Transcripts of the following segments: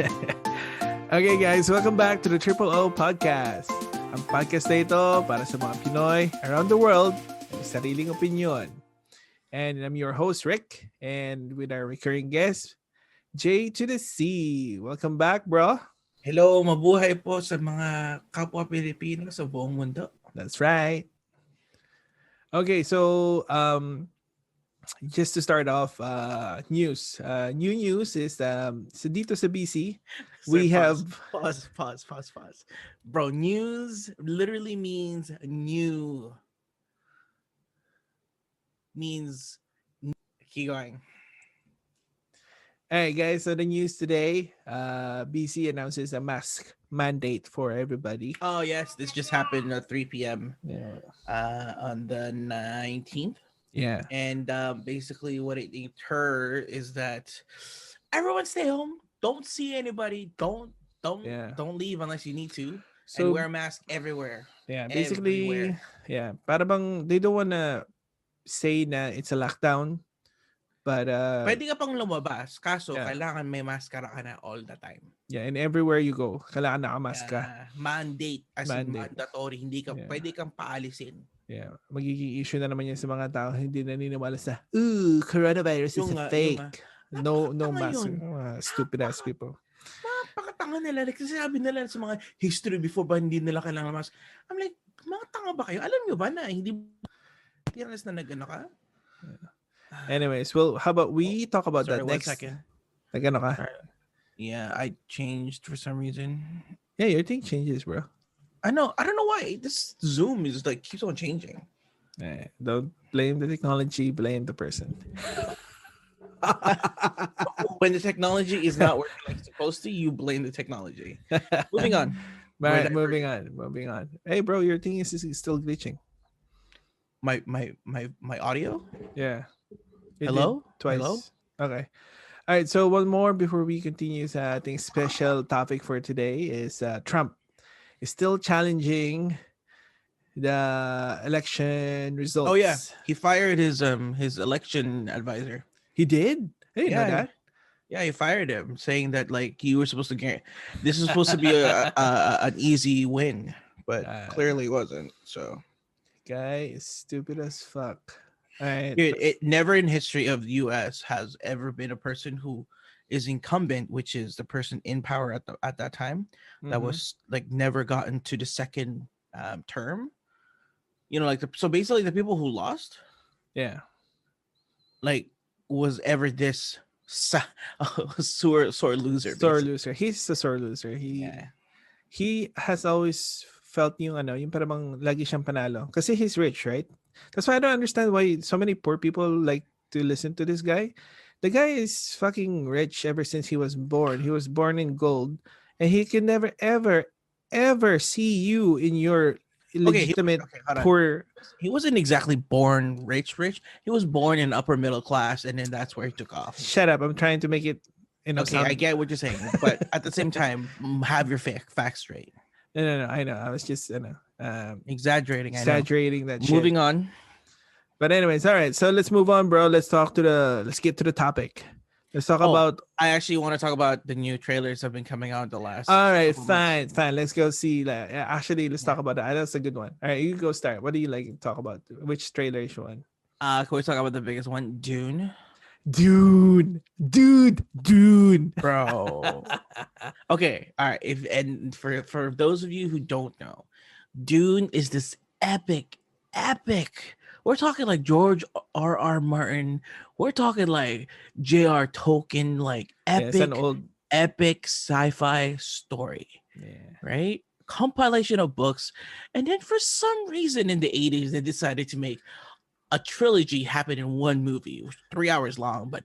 Okay guys, welcome back to the Triple O Podcast. Ang podcast na ito para sa mga Pinoy around the world may sariling opinion. And I'm your host Rick, and with our recurring guest, J to the C. Welcome back, bro. Hello, mabuhay po sa mga kapwa Pilipino sa buong mundo. That's right. Okay, so just to start off, news. New news is so dito sa BC, we have pause. Bro, news literally means new. Means keep going. All right, guys. So the news today, BC announces a mask mandate for everybody. Oh yes, this just happened at 3 p.m. Yeah. On the 19th. Yeah. And basically what it heard is that everyone stay home. Don't see anybody. Don't leave unless you need to. So and wear a mask everywhere. Yeah, basically, yeah. Para bang they don't wanna say na it's a lockdown. But pwede ka pang lumabas, kaso kailangan may maskara ka na all the time. Yeah, and everywhere you go, kailangan naka-maska. Mandate as in mandatory, hindi ka pwede kang paalisin. Yeah, magiging issue na naman yan sa mga tao hindi naniniwala sa coronavirus is a fake. No mask. Stupid ass people. Pakatanga nila, like sabi nila sa mga history before ba hindi nila kailangan mask. I'm like, mga tanga ba kayo? Alam nyo ba na hindi tiras na nag-ano ka? Anyways, well, how about we talk about that next? 1 second. Nag-ano ka? Yeah, I changed for some reason. Yeah, your thing changes, bro. I know. I don't know why this Zoom is like keeps on changing. Don't blame the technology, blame the person. When the technology is not working like it's supposed to, you blame the technology. Moving on. Right, moving on. Hey, bro, your thing is still glitching. My audio? Yeah. Hello? Twice. Hello? Okay. All right. So one more before we continue. I think special topic for today is Trump is still challenging the election results. Oh yeah, he fired his election advisor. He did? I didn't know that. Yeah, he fired him, saying that like you were supposed to get this is supposed to be an easy win, but clearly wasn't. So, guy is stupid as fuck. Right. Dude, it never in history of the U.S. has ever been a person who is incumbent, which is the person in power at that time, that was like never gotten to the second term. You know, like so basically the people who lost, like was ever this sore loser. Sore loser. He's a sore loser. He has always felt yung parang lagi siyang panalo kasi he's rich, right? That's why I don't understand why so many poor people like to listen to this guy. The guy is fucking rich ever since he was born. He was born in gold, and he can never, ever see you in your legitimate poor. He wasn't exactly born rich. He was born in upper middle class, and then that's where he took off. Shut up! I'm trying to make it. I get what you're saying, but at the same time, have your facts straight. No. I know. I was just exaggerating. That shit. Moving on. But anyways, all right. So let's move on, bro. Let's get to the topic. Let's talk about. I actually want to talk about the new trailers that have been coming out the last. All right, fine. Let's go see. Actually, let's talk about that. That's a good one. All right, you go start. What do you like to talk about? Which trailer is one? Can we talk about the biggest one, Dune? Dude, bro. Okay, all right. For those of you who don't know, Dune is this epic. We're talking like George R.R. Martin. We're talking like J.R. Tolkien, like epic sci-fi story. Yeah. Right? Compilation of books. And then for some reason in the 80s, they decided to make a trilogy happen in one movie. It was 3 hours long, but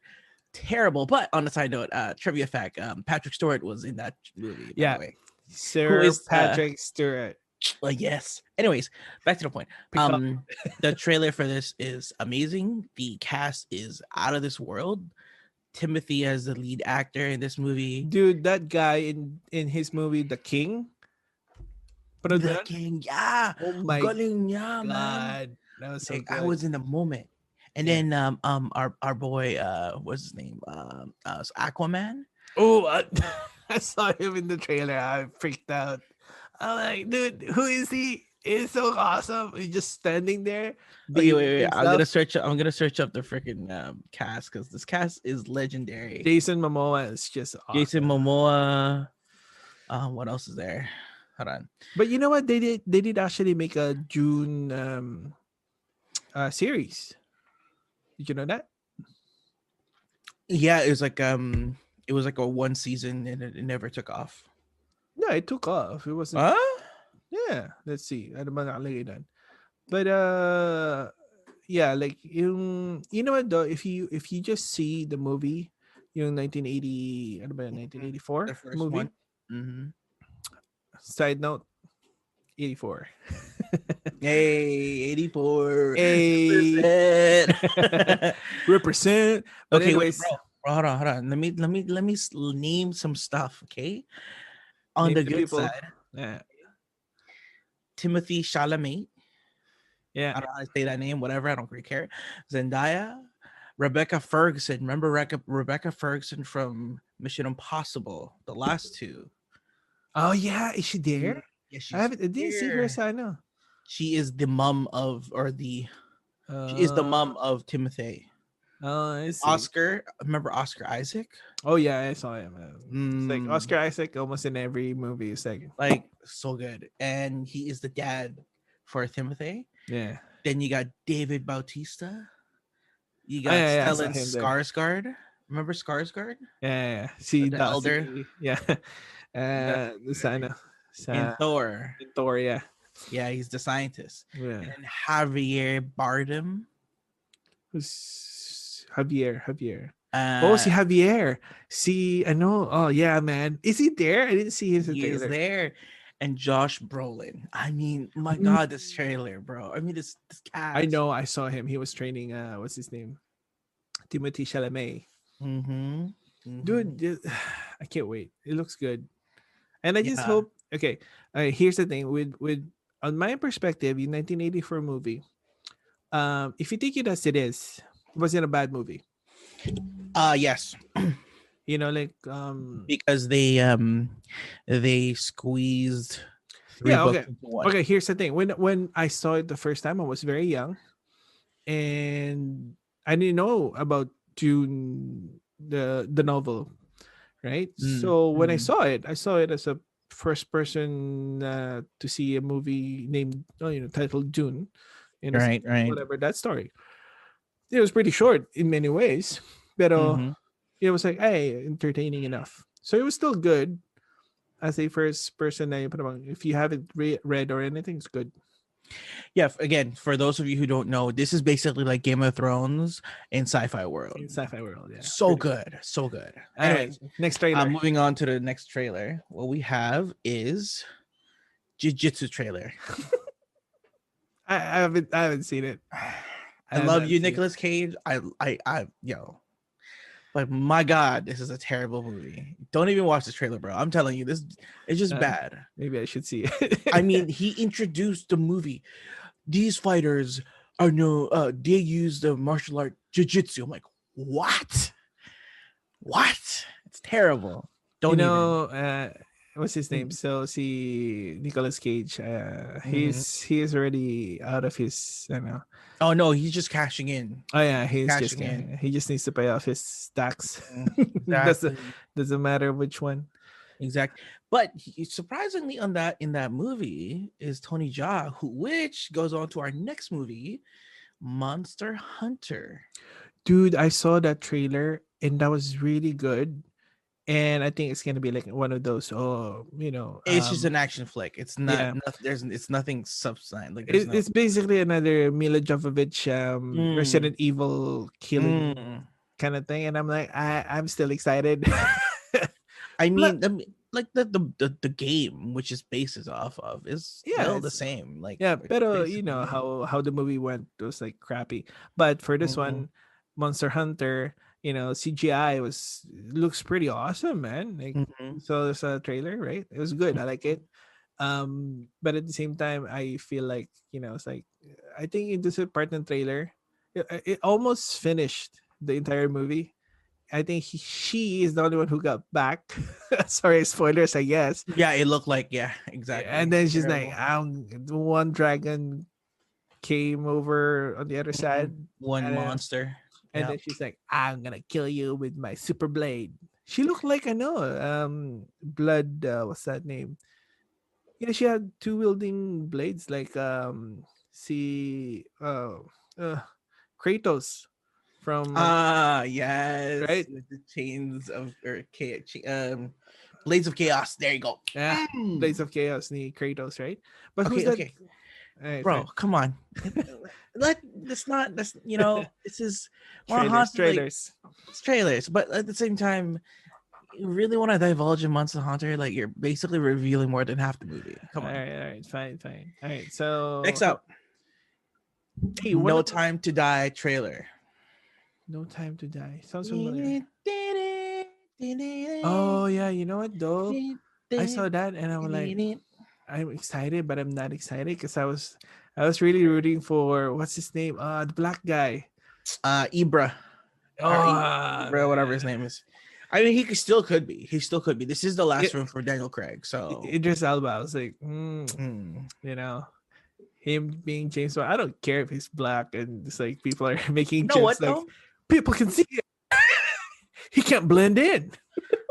terrible. But on a side note, trivia fact, Patrick Stewart was in that movie. By the way. Sir Patrick Stewart. Yes. Anyways, back to the point. The trailer for this is amazing. The cast is out of this world. Timothy as the lead actor in this movie. Dude, that guy in his movie The King. The King, yeah. Oh my galing niya, God. Man. That was so good. I was in the moment. And then our boy, what's his name? Aquaman. Oh, I saw him in the trailer. I freaked out. I'm like, dude, who is he? It's so awesome. He's just standing there Okay, being wait. himself. I'm gonna search up the freaking cast because this cast is legendary. Jason Momoa is just Jason awesome. Momoa. What else is there? Hold on. But you know what? They did actually make a June series. Did you know that? Yeah, it was like a one season and it never took off. No, it took off. It wasn't. Huh? Yeah, let's see. Ano ba nakalagay doon? But yeah, like you know what though, if you just see the movie, yung 1980, ano ba yun, Mhm. The 1984 first one. movie. Mm-hmm. Side note, 84. Hey, 84. A Represent. represent. But Okay, wait, anyways, bro. Hold on. Let me name some stuff, okay? On name the the good people. side, Yeah, Timothy Chalamet. yeah. I don't know how to say that name, whatever. I don't really care. Zendaya, Rebecca Ferguson. Remember Rebecca Ferguson from Mission Impossible, the last two. Oh yeah, is she Mm, there? yeah, I she's haven't. I didn't see her. here. Sa ano. She is the mom of, or the she is the Uh, mom of Timothy. oh, I see. Oscar, remember Oscar Isaac? Oh yeah, I saw him. It's like Mm, Oscar Isaac almost in every movie. It's like, like so good, and he is the dad for Timothy. yeah. Then you got David Bautista. You Oh, got yeah, I saw Stellan him there. Skarsgård. Remember Skarsgård, Yeah. Si the da elder, si yeah. the Sa ano, in sa Thor. Victoria. Yeah, he's the scientist. And Yeah. then Javier Bardem. Who's Javier? Javier. Oh, Uh, si Javier. Si ano? Oh, yeah, man. Is he there? I didn't see his he is trailer. there. And Josh Brolin. I mean, my Mm. God, this trailer, bro. I mean, this I cast. know. I saw him. He was training. What's his name? Timothy Chalamet. Mm-hmm. Mm-hmm. Dude, I can't wait. It looks good. And I just Yeah. hope. Okay, here's the thing. With on my perspective, in 1984 movie, if you take it as it is, it wasn't a bad movie. Yes. You know, like Because they squeezed three yeah, books okay. into one. Okay, here's the thing. When I saw it the first time, I was very young and I didn't know about June the novel, right? So when Mm-hmm. I saw it as a first person to see a movie named titled June, and it's Right, right. whatever that story. It was pretty short in many ways, but Mm-hmm. it was like hey, entertaining enough. So it was still good as a first person na parang if you haven't read or anything, it's good. Yeah, again, for those of you who don't know, this is basically like Game of Thrones in sci-fi world. In sci-fi world, yeah. So Pretty. good, so good. All right, Anyways, next trailer. moving on to the next trailer. What we have is Jiu-Jitsu trailer. I haven't seen it. I I have love not you, seen it. Nicolas Cage. Yo, but my God, this is a terrible movie. Don't even watch this trailer, bro. I'm telling you, this it's just Uh, bad. maybe I should see I it. mean, he introduced the movie. These fighters are no, they use the martial art jiu-jitsu. I'm like, what? What? It's terrible. you Don't even. know, what's his name? So see Nicolas Cage. Mm-hmm. He is already out of his. I know. Oh no, he's just cashing in. Oh yeah, He's he's just cashing in. he just needs to pay off his tax. doesn't Exactly. doesn't matter which one. Exactly. But surprisingly, on that in that movie is Tony Jaa, which goes on to our next movie, Monster Hunter. Dude, I saw that trailer and that was really good. And I think it's gonna be like one of those. Oh, It's just an action flick. It's not, yeah. there's it's nothing substance. Like there's It, no. it's basically another Mila Jovovich Mm, Resident Evil killing mm. kind of thing, and I'm like, I'm still excited. I But mean, like the game which is bases off of is yeah, still the it's same. Like yeah, it's pero you basically know game. how the movie went was like crappy. But for this Mhm, one, Monster Hunter, CGI looks pretty awesome, man. Like mhm. so there's a trailer, right? It was good. I like it. But at the same time, I feel like it's like I think in this part in trailer, it almost finished the entire movie, I think she is the only one who got back. Sorry, spoilers, I guess. Yeah, it looked like, yeah, And exactly. then she's like, Terrible. the one dragon came over on the other side, One and then, monster. and Yeah. then she's like, I'm gonna kill you with my super blade. She looked like, I know, blood. What's that name? Yeah, she had two wielding blades, like see, uh, Kratos from Yes, right. with the chains of blades of chaos. There you go. Yeah, Mm. Blades of Chaos ni Kratos, right? But who's Okay, that? okay, Alright, bro, fine. come on. Let's not. That's this is more Trailers, haunted. Like, trailers. it's trailers, but at the same time, you really want to divulge in Monster Hunter? Like, you're basically revealing more than half the movie. Come on. All right, fine, fine. All right, Next so up, hey, one No of Time to Die trailer. No Time to Die sounds familiar. Oh yeah, you know what though? I saw that and I'm like, I'm excited, but I'm not excited because I was really rooting for what's his name? The black guy. Ibra, or Oh, Ibra, whatever his name is. I mean, still could be. He still could be. This is the last it, one for Daniel Craig. So, Idris Elba. I was like, mm. you know, him being James Bond. I don't care if he's black and it's like people are making You know jokes what like though? people can see it. He can't blend in.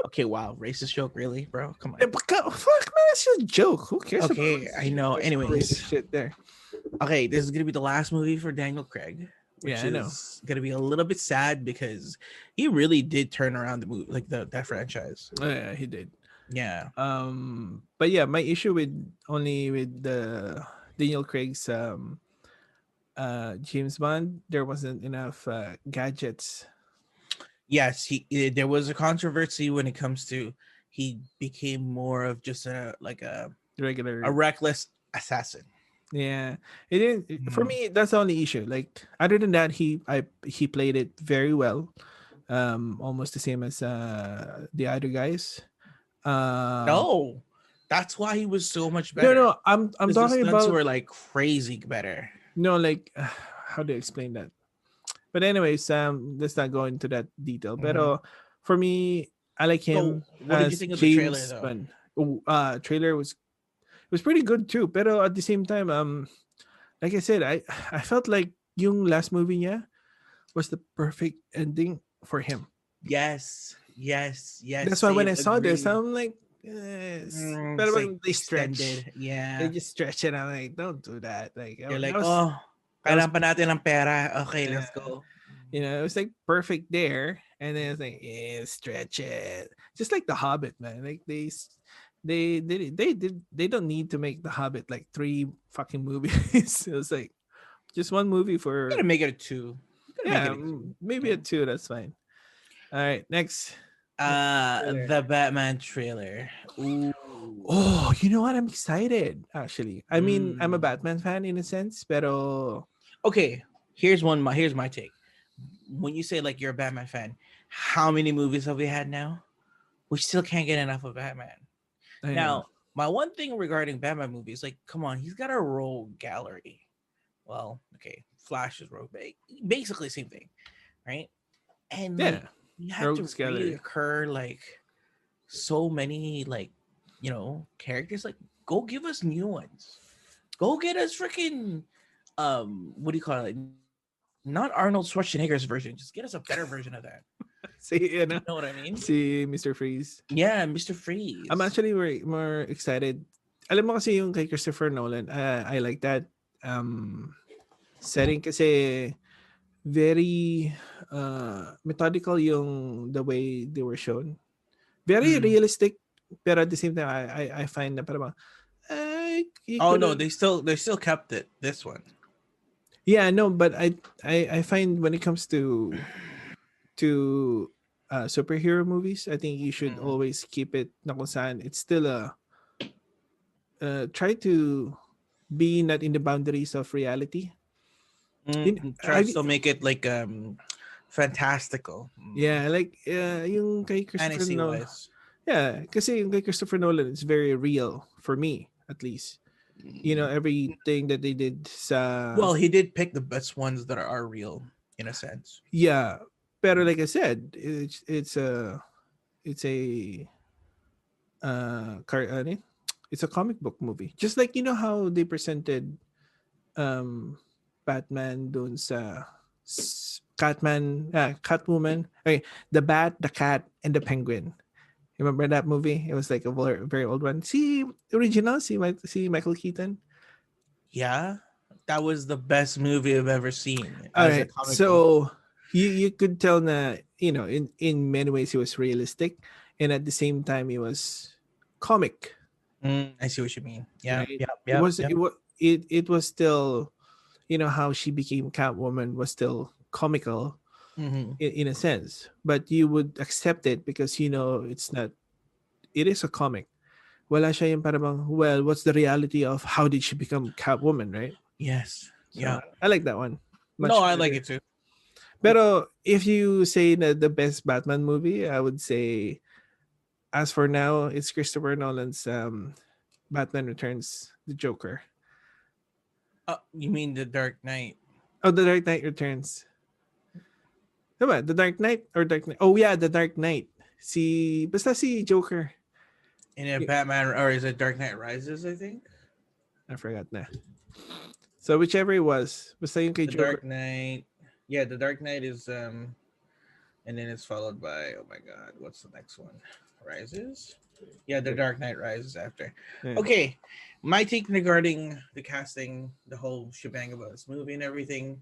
Okay, wow, racist joke, really, bro? Come on. Fuck man, it's just a joke. Who cares about Okay, I know. racist Anyways, shit there? okay, this is gonna be the last movie for Daniel Craig, Yeah, which I know. is gonna be a little bit sad because he really did turn around the movie, like that franchise. Oh, yeah, he did. Yeah. But yeah, my issue with the Daniel Craig's James Bond, there wasn't enough gadgets. Yes, there was a controversy when it comes to he became more of just a Regular. reckless assassin. Yeah, it didn't. For Mhm. me, that's the only issue. Like other than that, he played it very well. Almost the same as the other guys. Um, No, that's why he was so much no, better no, I'm because the talking stunts about were like crazy better. no, like how do you explain that? But anyways, let's not go into that detail. But Mhm. for me, I like So, him what did you as think of the trailer, James though? Bond. Oh, trailer was pretty good too. But at the same time, like I said, I felt like yung last movie niya was the perfect ending for him. Yes, yes, yes. That's why when Same, I saw this, agreed. I'm like, yes. But It's like when they stretch, extended. Yeah, they just stretch it. I'm like, don't do that. Like you're that like, was oh, that was kailangan pa natin ng pera. Okay, yeah. let's go. It was like perfect there, and then it's like, yeah, stretch it. Just like the Hobbit, man. Like they don't need to make the Hobbit like three fucking movies. It was like just one movie You gotta for make it a two. You gotta make yeah, it a two. maybe a Yeah. two. That's fine. All right, next trailer. The Batman trailer. Ooh. Oh, you know what? I'm excited. Actually, I mean, I'm a Mm. Batman fan in a sense, pero Okay, here's my take. When you say like you're a Batman fan, how many movies have we had now? We still can't get enough of Batman. I know. Now, my one thing regarding Batman movies, like, come on, he's got a rogue gallery. Well, okay, Flash is rogue, basically same thing, right? And like, Yeah, you have to Rogues Gallery. reoccur like so many characters. Like, go give us new ones. Go get us freaking what do you call it? Not Arnold Schwarzenegger's version. Just get us a better version of that. See, You know what I mean? see Mr. Freeze. Yeah, Mr. I'm Freeze. actually more excited. Alam mo kasi yung kay Christopher Nolan, I like that setting kasi very methodical yung the way they were shown. Very Mm. realistic, pero at the same time, I find na parang, you Oh could no, have, they still kept it. This one. yeah, no, but I find when it comes to superhero movies, I think you should Mm. always keep it na kung saan it's still try to be not in the boundaries of reality. Try to still make it like fantastical. Yeah, like yung kay Christopher Fantasy Nolan. wise. Yeah, kasi yung kay Christopher Nolan it's very real for me at least. Everything that they did sa Well, he did pick the best ones that are real in a sense. yeah. Pero like I said, it's a ano, it's a comic book movie. Just like you know how they presented um Batman dun sa Catwoman. Okay, the Bat, the Cat, and the Penguin. Remember that movie? It was like a very, very old one. See original, see Michael Keaton. Yeah, that was the best movie I've ever seen All as a right, comic book. so you could tell that in many ways he was realistic, and at the same time he was comic, I see what you mean. Yeah, right? yeah, It yeah, was yeah. it was still how she became Catwoman was still comical Hmm. in a sense, but you would accept it because it's not. It is a comic. Wala siya yung parang well, what's the reality of how did she become Catwoman, right? Yes. So Yeah. I like that one No, much I like better. it too. Pero if you say that the best Batman movie, I would say, as for now, it's Christopher Nolan's Batman Returns, the Joker. You mean The Dark Knight? Oh, The Dark Knight Returns. Diba? The Dark Knight or Dark Knight? Oh yeah, The Dark Knight. Basta si Joker. In a Y- Batman, or is it Dark Knight Rises? I think I forgot na. So whichever it was, basta yung kay The Joker. Dark Knight. Yeah, The Dark Knight is and then it's followed by, oh my god, what's the next one? Rises. Yeah, The Dark Knight Rises after. Yeah. Okay, my take regarding the casting, the whole shebang about this movie and everything.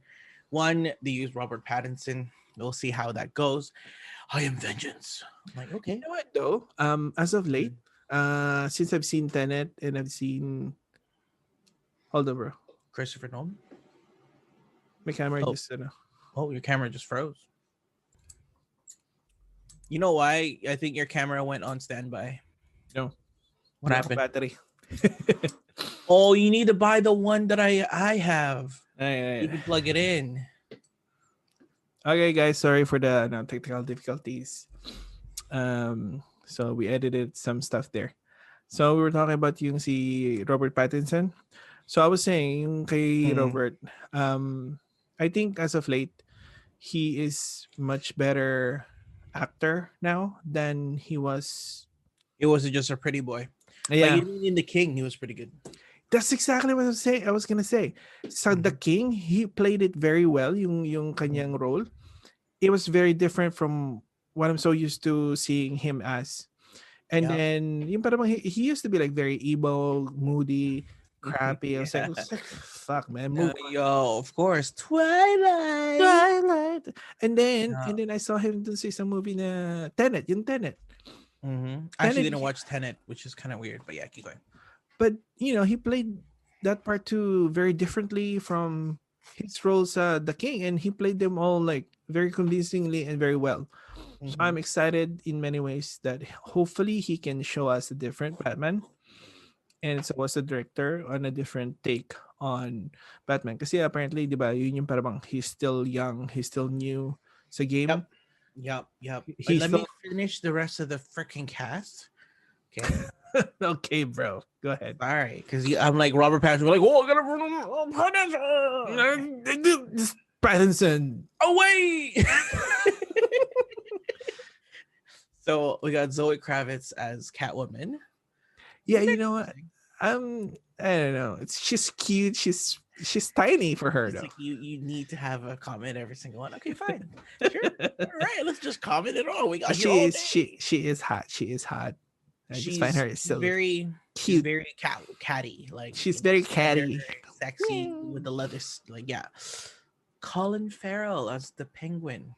One, they use Robert Pattinson. We'll see how that goes. I am vengeance. I'm like, You okay. know what though? As of late, since I've seen Tenet and I've seen, hold on, bro, Christopher Nolan. my camera Oh, just oh, your camera just froze. You know why? I think your camera went on standby. no, What wala akong happened? battery. Oh, you need to buy the one that I have. Ay, You can plug it in. okay, guys, sorry for the technical difficulties. So we edited some stuff there. So we were talking about yung si Robert Pattinson. So I was saying yung kay Mm. Robert, I think as of late, he is much better actor now than he was. It wasn't just a pretty boy. Like Yeah, even in The King, he was pretty good. that's exactly what I was gonna say. So the Mhm. King, he played it very well. Yung kanyang Mhm. role, it was very different from what I'm so used to seeing him as. And Yep. then yung parang he used to be like very emo, moody, crappy. I Yeah. was like, fuck man, No, move on. yo, of course. Twilight. Twilight. And then Yeah. I saw him dun sa isang movie na Tenet, yung Tenet. I actually Tenet, didn't watch Tenet, which is kind of weird, but yeah, keep going. but he played that part too very differently from his roles the king, and he played them all like very convincingly and very well. So Hmm. I'm excited in many ways that hopefully he can show us a different Batman, and so was the director on a different take on Batman. Kasi apparently, di ba, yun yung parang he's still young, he's still new sa Yep. game. Yep. Yep. He's Let me still finish the rest of the freaking cast. Okay. okay, bro. Go ahead. Sorry, because I'm like Robert Pattinson. We're like, oh, I gotta This Pattinson. away. So we got Zoe Kravitz as Catwoman. Yeah, you know what? I don't know. She's cute. She's tiny for her It's though. like you need to have a comment every single one. Okay, fine, sure, all right. Let's just comment it all. We got But here all day. she is hot. She is hot. I just find She's her she's so very she's cute. very catty, like She's very very catty. sexy with the leather. Like yeah, Colin Farrell as the Penguin.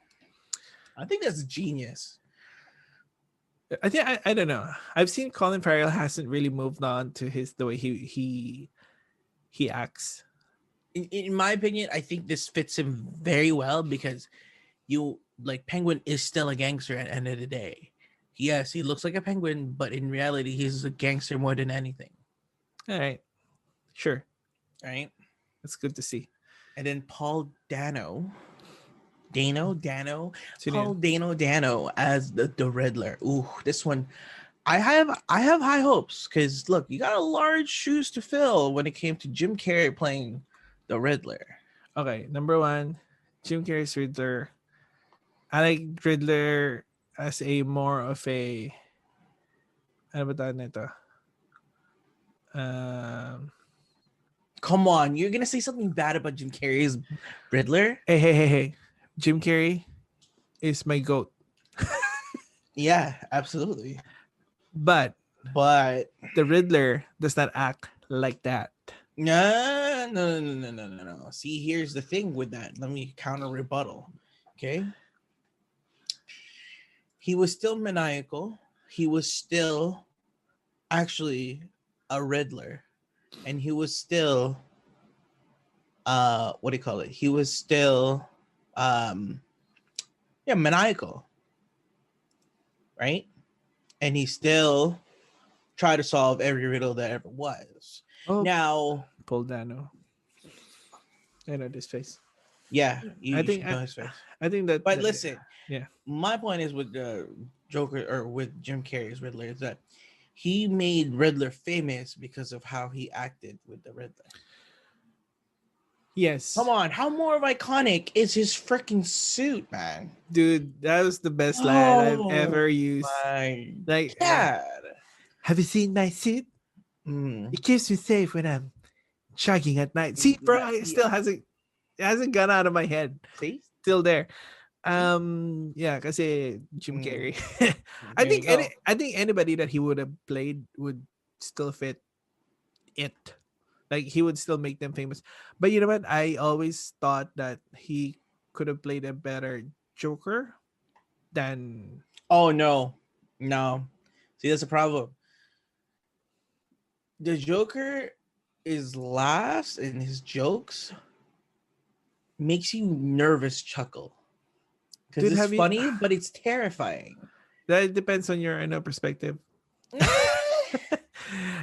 I think that's genius. I think I don't know. I've seen Colin Farrell hasn't really moved on to the way he acts. In my opinion, I think this fits him very well because you like Penguin is still a gangster at the end of the day. Yes, he looks like a penguin, but in reality, he's a gangster more than anything. All right, sure, Right? that's good to see. And then Paul Dano, Sino Paul yun? Dano as the Riddler. Ooh, this one, I have high hopes because look, you got a large shoes to fill when it came to Jim Carrey playing the Riddler. Okay, number one, Jim Carrey's Riddler. I like Riddler as a more of a ano ba tawag nito? Um, Come on, you're gonna say something bad about Jim Carrey's Riddler? hey. Jim Carrey is my goat. Yeah, absolutely. But But the Riddler does not act like that. no. See, here's the thing with that. Let me counter rebuttal. Okay. He was still maniacal. He was still actually a Riddler. And he was still what do you call it? He was still um maniacal, right? And he still tried to solve every riddle that ever was. Oh, Now, Paul Dano. I know this face. yeah, I you think should know his face. I think that, But listen, yeah. my point is with Joker or with Jim Carrey's Riddler is that he made Riddler famous because of how he acted with the Riddler. Yes. Come on, how more of iconic is his freaking suit, man? Dude, that was the best line I've ever used. My Like, God. have you seen my suit? It keeps me safe when I'm jogging at night. See, bro, it still hasn't gone out of my head. See? Still there. Yeah, kasi Jim Carrey. I There you think go. I think anybody that he would have played would still fit it. Like he would still make them famous. But you know what? I always thought that he could have played a better Joker than Oh no. See, that's a problem. The Joker is last in his jokes makes you nervous chuckle. Because Dude, it's have you funny, but it's terrifying. that depends on your perspective. The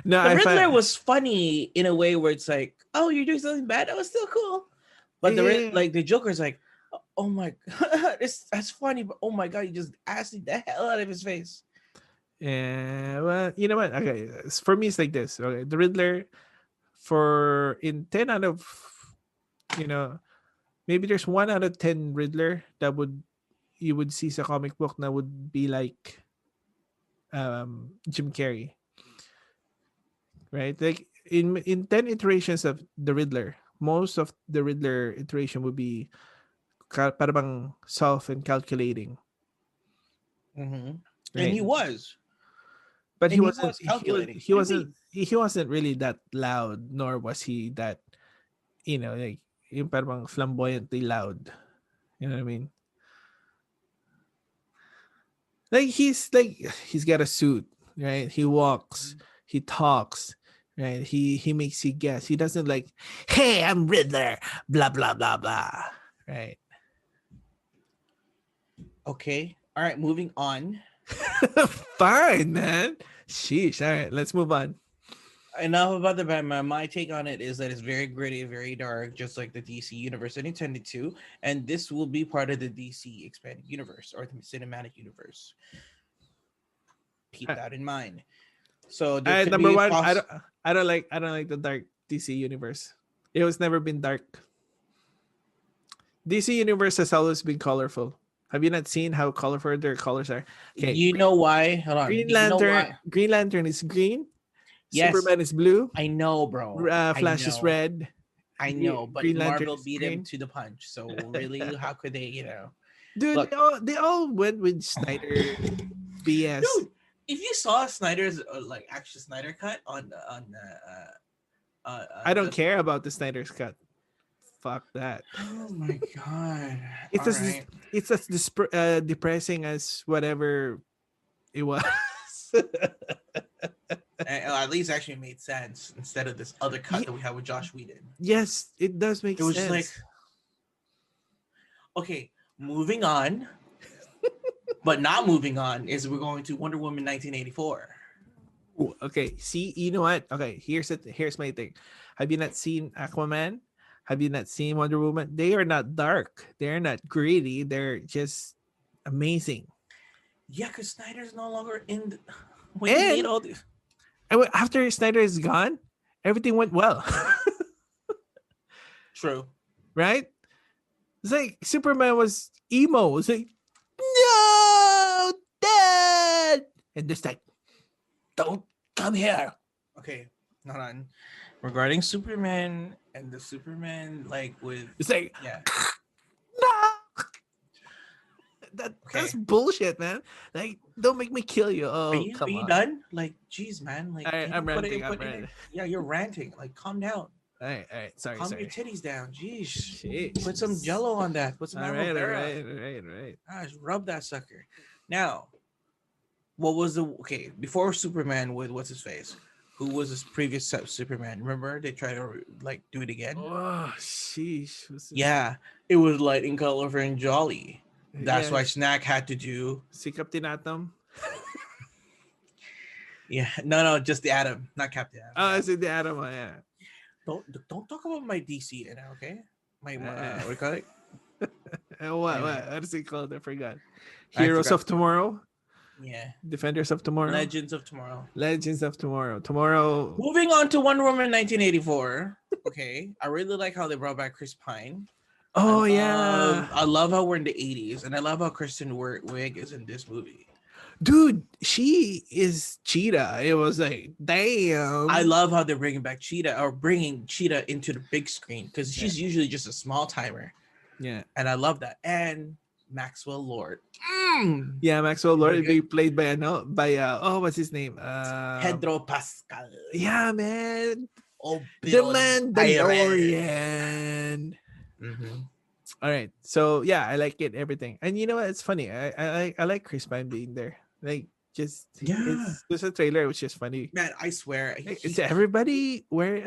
No, I Riddler find was funny in a way where it's like, oh, you're doing something bad. That was still cool. But yeah. the Joker's like, oh my god, that's funny, but oh my god, you just asked the hell out of his face. Yeah, well, you know what? Okay, for me, it's like this. Okay, the Riddler, for in 10 out of, you know, maybe there's 1 out of 10 Riddler that would you would see sa comic book that would be like Jim Carrey, right? Like in 10 iterations of the Riddler, most of the Riddler iteration would be para bang self and calculating, Mm-hmm. And right? But he was calculating. he wasn't really that loud, nor was he that, like yung parang flamboyantly loud. You know what I mean? Like he's got a suit, right? He walks, he talks, right? He makes you guess. He doesn't like, hey, I'm Riddler, blah blah blah blah, right? Okay. All right. Moving on. Fine, man. Sheesh. All right, let's move on. Enough about the Batman. My take on it is that it's very gritty, very dark, just like the DC universe it intended to. And this will be part of the DC expanded universe or the cinematic universe. Keep that in mind. So there could Number be one, I don't like the dark DC universe. It was never been dark. DC universe has always been colorful. Have you not seen how colorful their colors are? Okay, You know why? Hold on. Green You know Lantern. why? Green Lantern is green. Yes, Superman is blue. I know, bro. I Flash is know. red. I know, but Green Lantern Marvel is beat him green. to the punch. So really, how could they? Dude, Look, they all went with Snyder BS. dude, if you saw Snyder's actual Snyder cut on I don't care about the Snyder's cut. Fuck that. Oh my god! It's as depressing as whatever it was. At least actually made sense instead of this other cut that we had with Josh Whedon. Yes, it does make sense. It was just like, okay, moving on, but not moving on is we're going to Wonder Woman 1984. Ooh, okay, see, you know what? Okay, here's my thing. Have you not seen Aquaman? Have you not seen Wonder Woman? They are not dark. They're not gritty. They're just amazing. Yeah, because Snyder's no longer in. When he made all these. After Snyder is gone, everything went well. True. Right? It's like Superman was emo. It's like, and just like, don't come here. Okay, hold on. Regarding Superman and the Superman, like with It's like, yeah. no, that's Okay, bullshit, man. Like, don't make me kill you. Oh, are come you on. done? Like, geez, man. Like, All right, can I'm you put ranting. it I'm in ranting. it? Yeah, you're ranting. Like, calm down. All right. Sorry, Calm your sorry. titties down. Jeez. Put some Jeez. Jello on that. Put some aloe vera. Right. Gosh, rub that sucker. Now, what was the okay before Superman with what's his face? Who was his previous Superman? Remember they tried to like do it again? Oh, sheesh. Yeah, it was Lightning Color and Jolly. That's Yeah, why Snack had to do. si Captain Atom. Yeah, no, just the Atom, not Captain Atom. Oh, Yeah. si the Atom. Yeah. Don't talk about my DC in it, okay? My Uh, what do you call it? Anyway, what is it called? I forgot. I Heroes forgot. of Tomorrow. Yeah, Defenders of Tomorrow. Legends of Tomorrow. Legends of Tomorrow. Tomorrow. Moving on to Wonder Woman 1984. Okay, I really like how they brought back Chris Pine. Oh yeah, I love how we're in the 80s, and I love how Kristen Wiig is in this movie. dude, she is Cheetah. It was like, damn. I love how they're bringing back Cheetah or bringing Cheetah into the big screen because she's usually just a small timer. Yeah, And I love that. And Maxwell Lord. Yeah, Maxwell Lord being played by what's his name? Pedro Pascal. Yeah, man. Oh, The Tyrell. Mandalorian. Mm-hmm. All right. So yeah, I like it, everything. And you know what? It's funny. I like Chris Pine being there. Like just Yeah. it's just a trailer, which is funny. Man, I swear. It's everybody wearing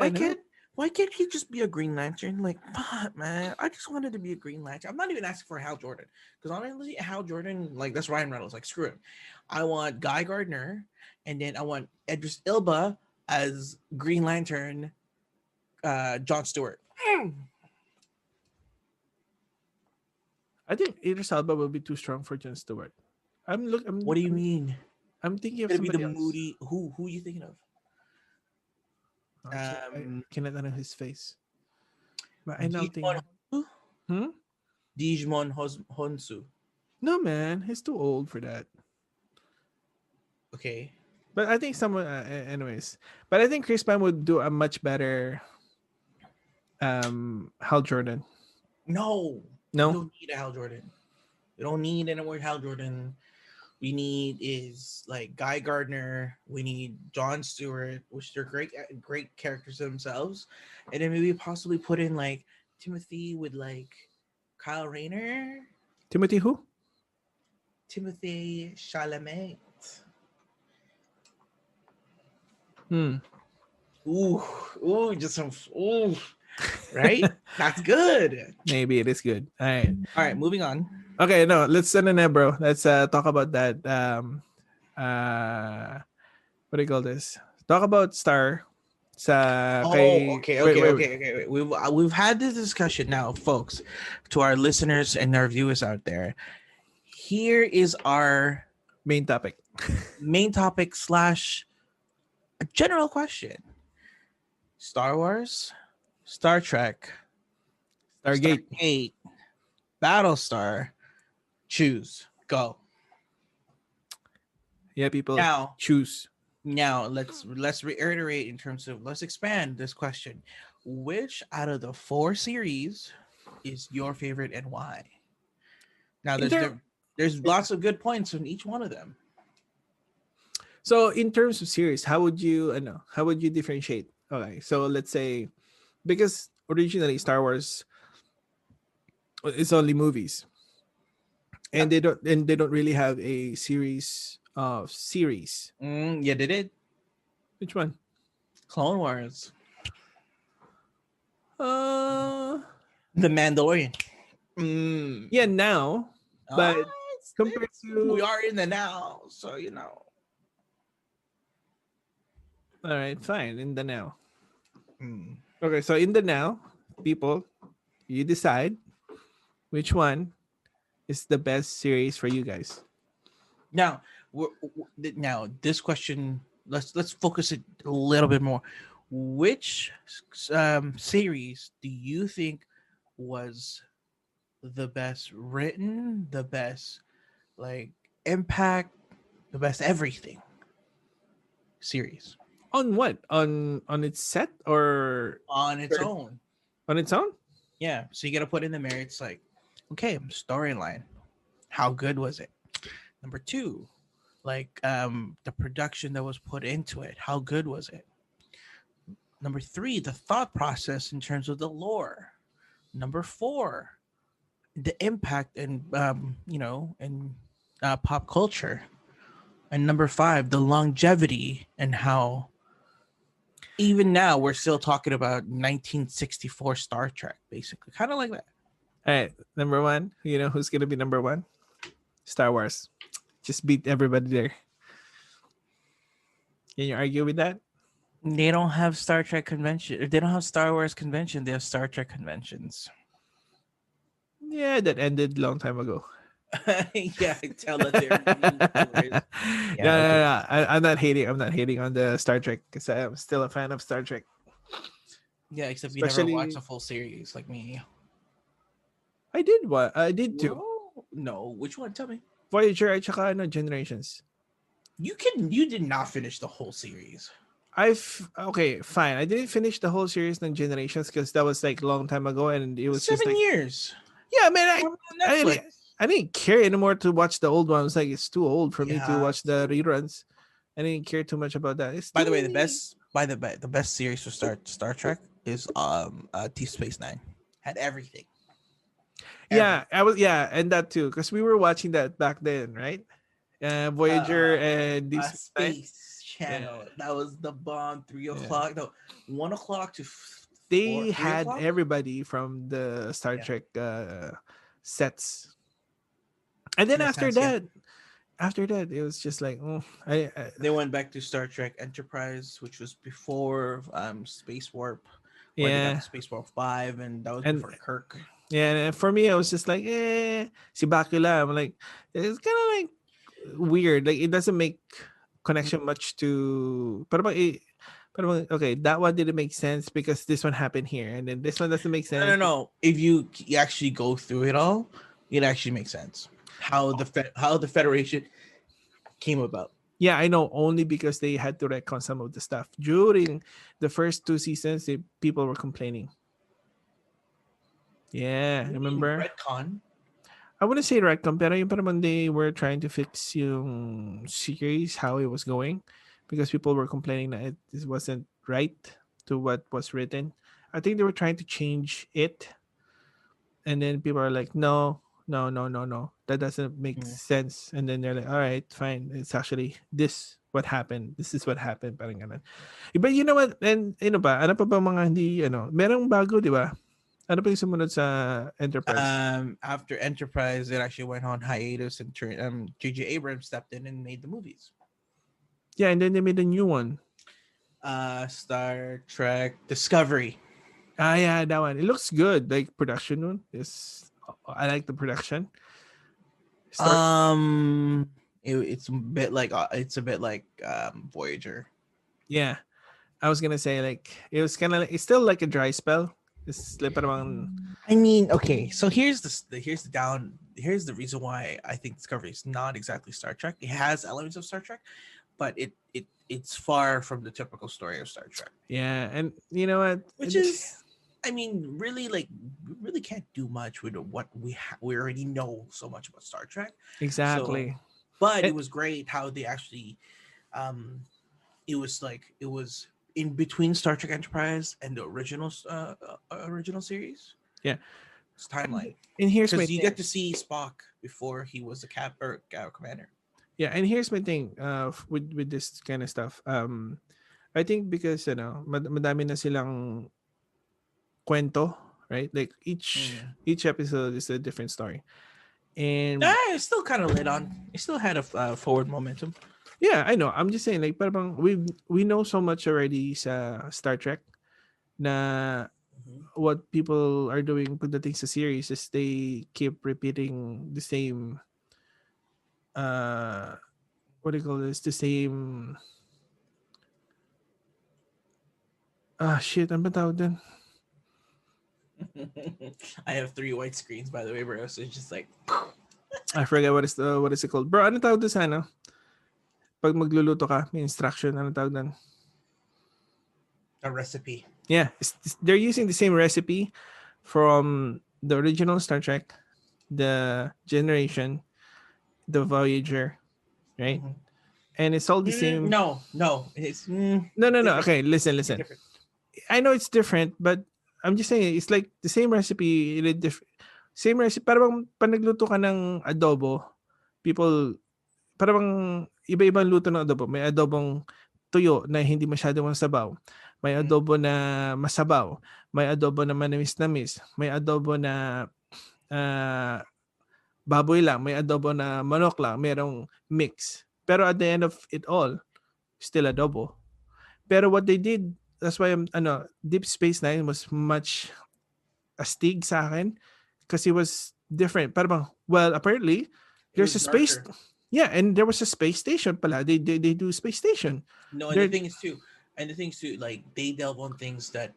Why can't he just be a Green Lantern? Like, fuck, man. I just wanted to be a Green Lantern. I'm not even asking for Hal Jordan. Because honestly, Hal Jordan, like, that's Ryan Reynolds. Like, screw him. I want Guy Gardner, and then I want Idris Elba as Green Lantern, John Stewart. I think Idris Elba will be too strong for Jon Stewart. What do you mean? I'm thinking of Gonna be the somebody else. moody. Who are you thinking of? I cannot know his face. But I know Digimon Hmm? Digimon Honsu. No, man, he's too old for that. Okay. But I think someone, anyways. But I think Chris Pine would do a much better Hal Jordan. No. No, We don't need a Hal Jordan. We don't need any more Hal Jordan. We need is like Guy Gardner. We need John Stewart, which they're great characters themselves, and then maybe possibly put in like Timothy with like Kyle Rayner, Timothy who? Timothy Chalamet. Just some right? That's good. Maybe it is good. All right, moving on. Okay, no, let's bro. Let's talk about that. What do you call this? Talk about Star. Okay. We've had this discussion now, folks. To our listeners and our viewers out there, here is our main topic. / a general question: Star Wars, Star Trek, Stargate, Battlestar. Choose. Go. Yeah, people. Now choose. Now let's reiterate in terms of let's expand this question. Which out of the 4 series is your favorite and why? Now there's lots of good points in each one of them. So in terms of series, how would you differentiate? Okay, so let's say because originally Star Wars is only movies. And they don't really have a series of series. Yeah, they did. Which one? Clone Wars. The Mandalorian. Yeah, now, but compared to we are in the now, so you know. All right, fine. In the now. Okay, so in the now, people, you decide which one is the best series for you guys. Now, this question, let's focus it a little bit more. Which series do you think was the best written, the best like impact, the best everything series On what? On its set or on its or own. on its own? Yeah, so you got to put in the mirror. It's like, okay, storyline. How good was it? Number two, like the production that was put into it. How good was it? Number three, the thought process in terms of the lore. Number four, the impact and in pop culture. And number five, the longevity and how even now we're still talking about 1964 Star Trek, basically, kind of like that. All right, number one. You know who's gonna be number one? Star Wars. Just beat everybody there. Can you argue with that? They don't have Star Trek convention. They don't have Star Wars convention. They have Star Trek conventions. Yeah, that ended long time ago. Yeah, I tell that they're mean tourists. No, Yeah, no, okay. no. I'm not hating. I'm not hating on the Star Trek because I'm still a fan of Star Trek. Yeah, except you never watched Especially, a full series like me. I did what I did too. Whoa. No, which one? Tell me. Voyager at saka ano, Generations. You did not finish the whole series. Okay, fine. I didn't finish the whole series of Generations because that was like long time ago, and it was just 7 years. yeah, man. On I Netflix. really, I didn't care anymore to watch the old ones. Like it's too old for me to Yeah. watch the reruns. I didn't care too much about that. It's By too the way, the many. best the best series for Star Trek is Deep Space Nine. Had everything. Yeah, Everything. I was yeah, and that too because we were watching that back then, right? Voyager and Deep Space Nine. Space Yeah, Channel. That was the bomb. Three yeah. o'clock. No, 1 o'clock to They three had o'clock. everybody from the Star Yeah, Trek sets, and then in a sense, yeah. after that, it was just like, oh, They went back to Star Trek Enterprise, which was before Space Warp, where they got yeah, the Space Warp 5, and that was and before Kirk. yeah, and for me, I was just like, si Bakula. I'm like, it's kind of like weird. Like it doesn't make connection much to. But okay, that one didn't make sense because this one happened here, and then this one doesn't make No, no, sense. no. If you actually go through it all, it actually makes sense how how the Federation came about. Yeah, I know only because they had to retcon some of the stuff during the first two seasons. People were complaining. Yeah, What do you mean remember? retcon? I wouldn't say retcon, pero yung parang they were trying to fix yung series, how it was going, because people were complaining that this wasn't right to what was written. I think they were trying to change it, and then people are like, no, no, no, no, no, that doesn't make Mm. sense. And then they're like, all right, fine, it's actually this what happened. This is what happened, parang ganun. But you know what? And ano pa ba mga hindi merong bago, di ba? Ano pa yung sumunod sa Enterprise? After Enterprise, it actually went on hiatus, and J.J. Abrams stepped in and made the movies. Yeah, and then they made a new one. Star Trek Discovery. Ah, yeah, that one. It looks good. Like production one is. I like the production. Story. It's a bit like Voyager. Yeah, I was gonna say like it was kind of like it's still like a dry spell. It's like parang I mean, okay, so here's here's the reason why I think Discovery is not exactly Star Trek. It has elements of Star Trek, but it's far from the typical story of Star Trek. yeah, and you know what? Which is, I mean, really, like, we really can't do much with what we already know so much about Star Trek. So, Exactly. but it And, was great how they actually, um, it was in between Star Trek Enterprise and the original series. yeah, It's timeline and here's my because you thing. get to see Spock before he was a commander. Yeah, and here's my thing. With this kind of stuff. I think because madami na silang kwento, right? Like each episode is a different story. And It's still kind of lit on. It still had a forward momentum. yeah, I know. I'm just saying like parang we know so much already sa Star Trek na what people are doing pagdating sa series is they keep repeating the same uh what do you call this? The same shit, ano ba tawag dun? I have 3 white screens, by the way, bro. So it's just like I forget what is it called. Bro, ano tawag dun sa ano? Pag magluluto ka, may instruction, ano tawag doon? A recipe. Yeah, they're using the same recipe from the original Star Trek, the Generation, the Voyager, right? Mm-hmm. And it's all the same. No, it's No, no, no. different. Okay, listen, They're listen. different. I know it's different, but I'm just saying it's like the same recipe, same recipe. Parang pag nagluto ka ng adobo, people, parang iba-ibang luto ng adobo. May adobong tuyo na hindi masyadong masabaw. May Mm. adobo na masabaw. May adobo na manamis-namis. May adobo na ah, baboy lang. May adobo na manok lang. Merong mix. Pero at the end of it all, still adobo. Pero what they did, that's why Deep Space Nine was much astig sa akin because it was different. Parang, well, apparently, It there's was a space. darker. Yeah, and there was a space station pala. They do space station. No, and They're the thing is too, like they delve on things that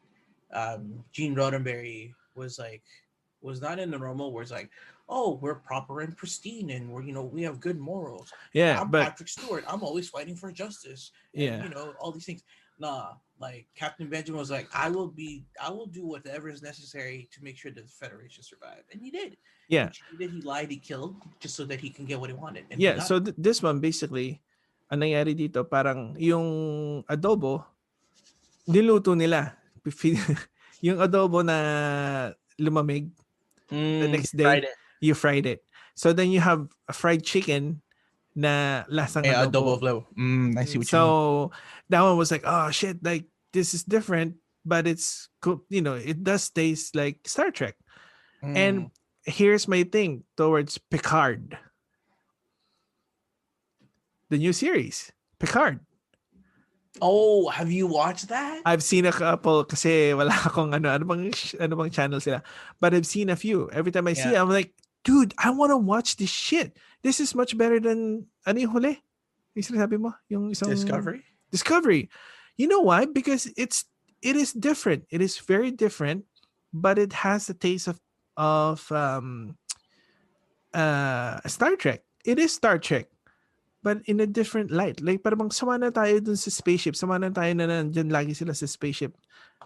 Gene Roddenberry was not in the normal where it's like, oh, we're proper and pristine and we're we have good morals. yeah, I'm but Patrick Stewart. I'm always fighting for justice and yeah, all these things. Nah, like Captain Benjamin was like, I will do whatever is necessary to make sure that the Federation survive. And he did. He yeah, cheated, he lied, he killed just so that he can get what he wanted. And he yeah. got So it. this one basically, ang nangyari dito parang yung adobo niluto nila. Yung adobo na lumamig the next day, Friday. you fried it. So then you have a fried chicken na lasang Yeah, double adobo. flow. I see what you mean. So that one was like, oh shit, like this is different, but it's cool. It does taste like Star Trek. And Mm. here's my thing towards Picard, the new series, Picard. Oh, have you watched that? I've seen a couple kasi wala akong ano bang channel sila. But I've seen a few. Every time I see Yeah. it, I'm like, dude, I want to watch this shit. This is much better than ano yung huli? Yung sinasabi mo? Yung isang Discovery? Discovery. You know why? Because it is different. It is very different, but it has a taste of Star Trek. It is Star Trek, but in a different light. Like parang sama na tayo dun sa spaceship. Sama na tayo na nandyan lagi sila sa spaceship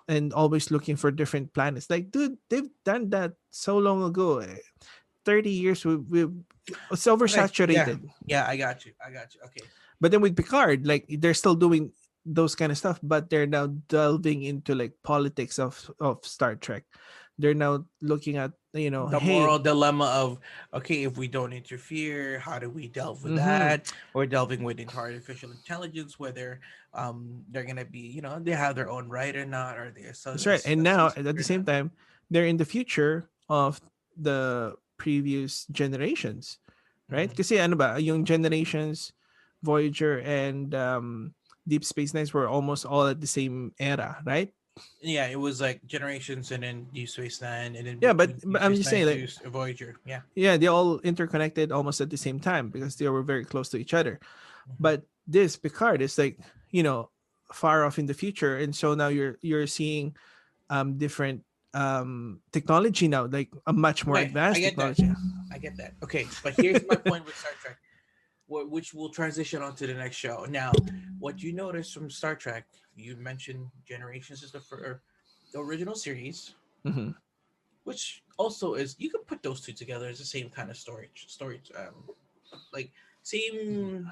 and always looking for different planets. Like, dude, they've done that so long ago. 30 years, it's Okay. Yeah. oversaturated. Yeah, I got you. I got you. Okay. But then with Picard, like they're still doing those kind of stuff, but they're now delving into like politics of Star Trek. They're now looking at The hey, moral dilemma of okay, if we don't interfere, how do we delve with mm-hmm, that? Or delving with artificial intelligence, whether they're gonna be, they have their own right or not, or they're that's right. And now at the or same not. time, they're in the future of the previous generations, right? Mhm. Kasi ano ba, yung generations, Voyager and Deep Space Nine were almost all at the same era, right? Yeah, it was like generations and then Deep Space Nine and then Yeah, but, between Deep but I'm Space just Nine saying, like, to Voyager. Yeah. yeah, they all interconnected almost at the same time because they were very close to each other. Mhm. But this Picard is like, far off in the future, and so now you're seeing different technology now, like a much more Okay, I advanced get that. technology. I get that. Okay, but here's my point with Star Trek, which will transition on to the next show. Now, what you notice from Star Trek, you mentioned Generations is the original series, Mm-hmm. which also is you can put those two together as the same kind of storage, like same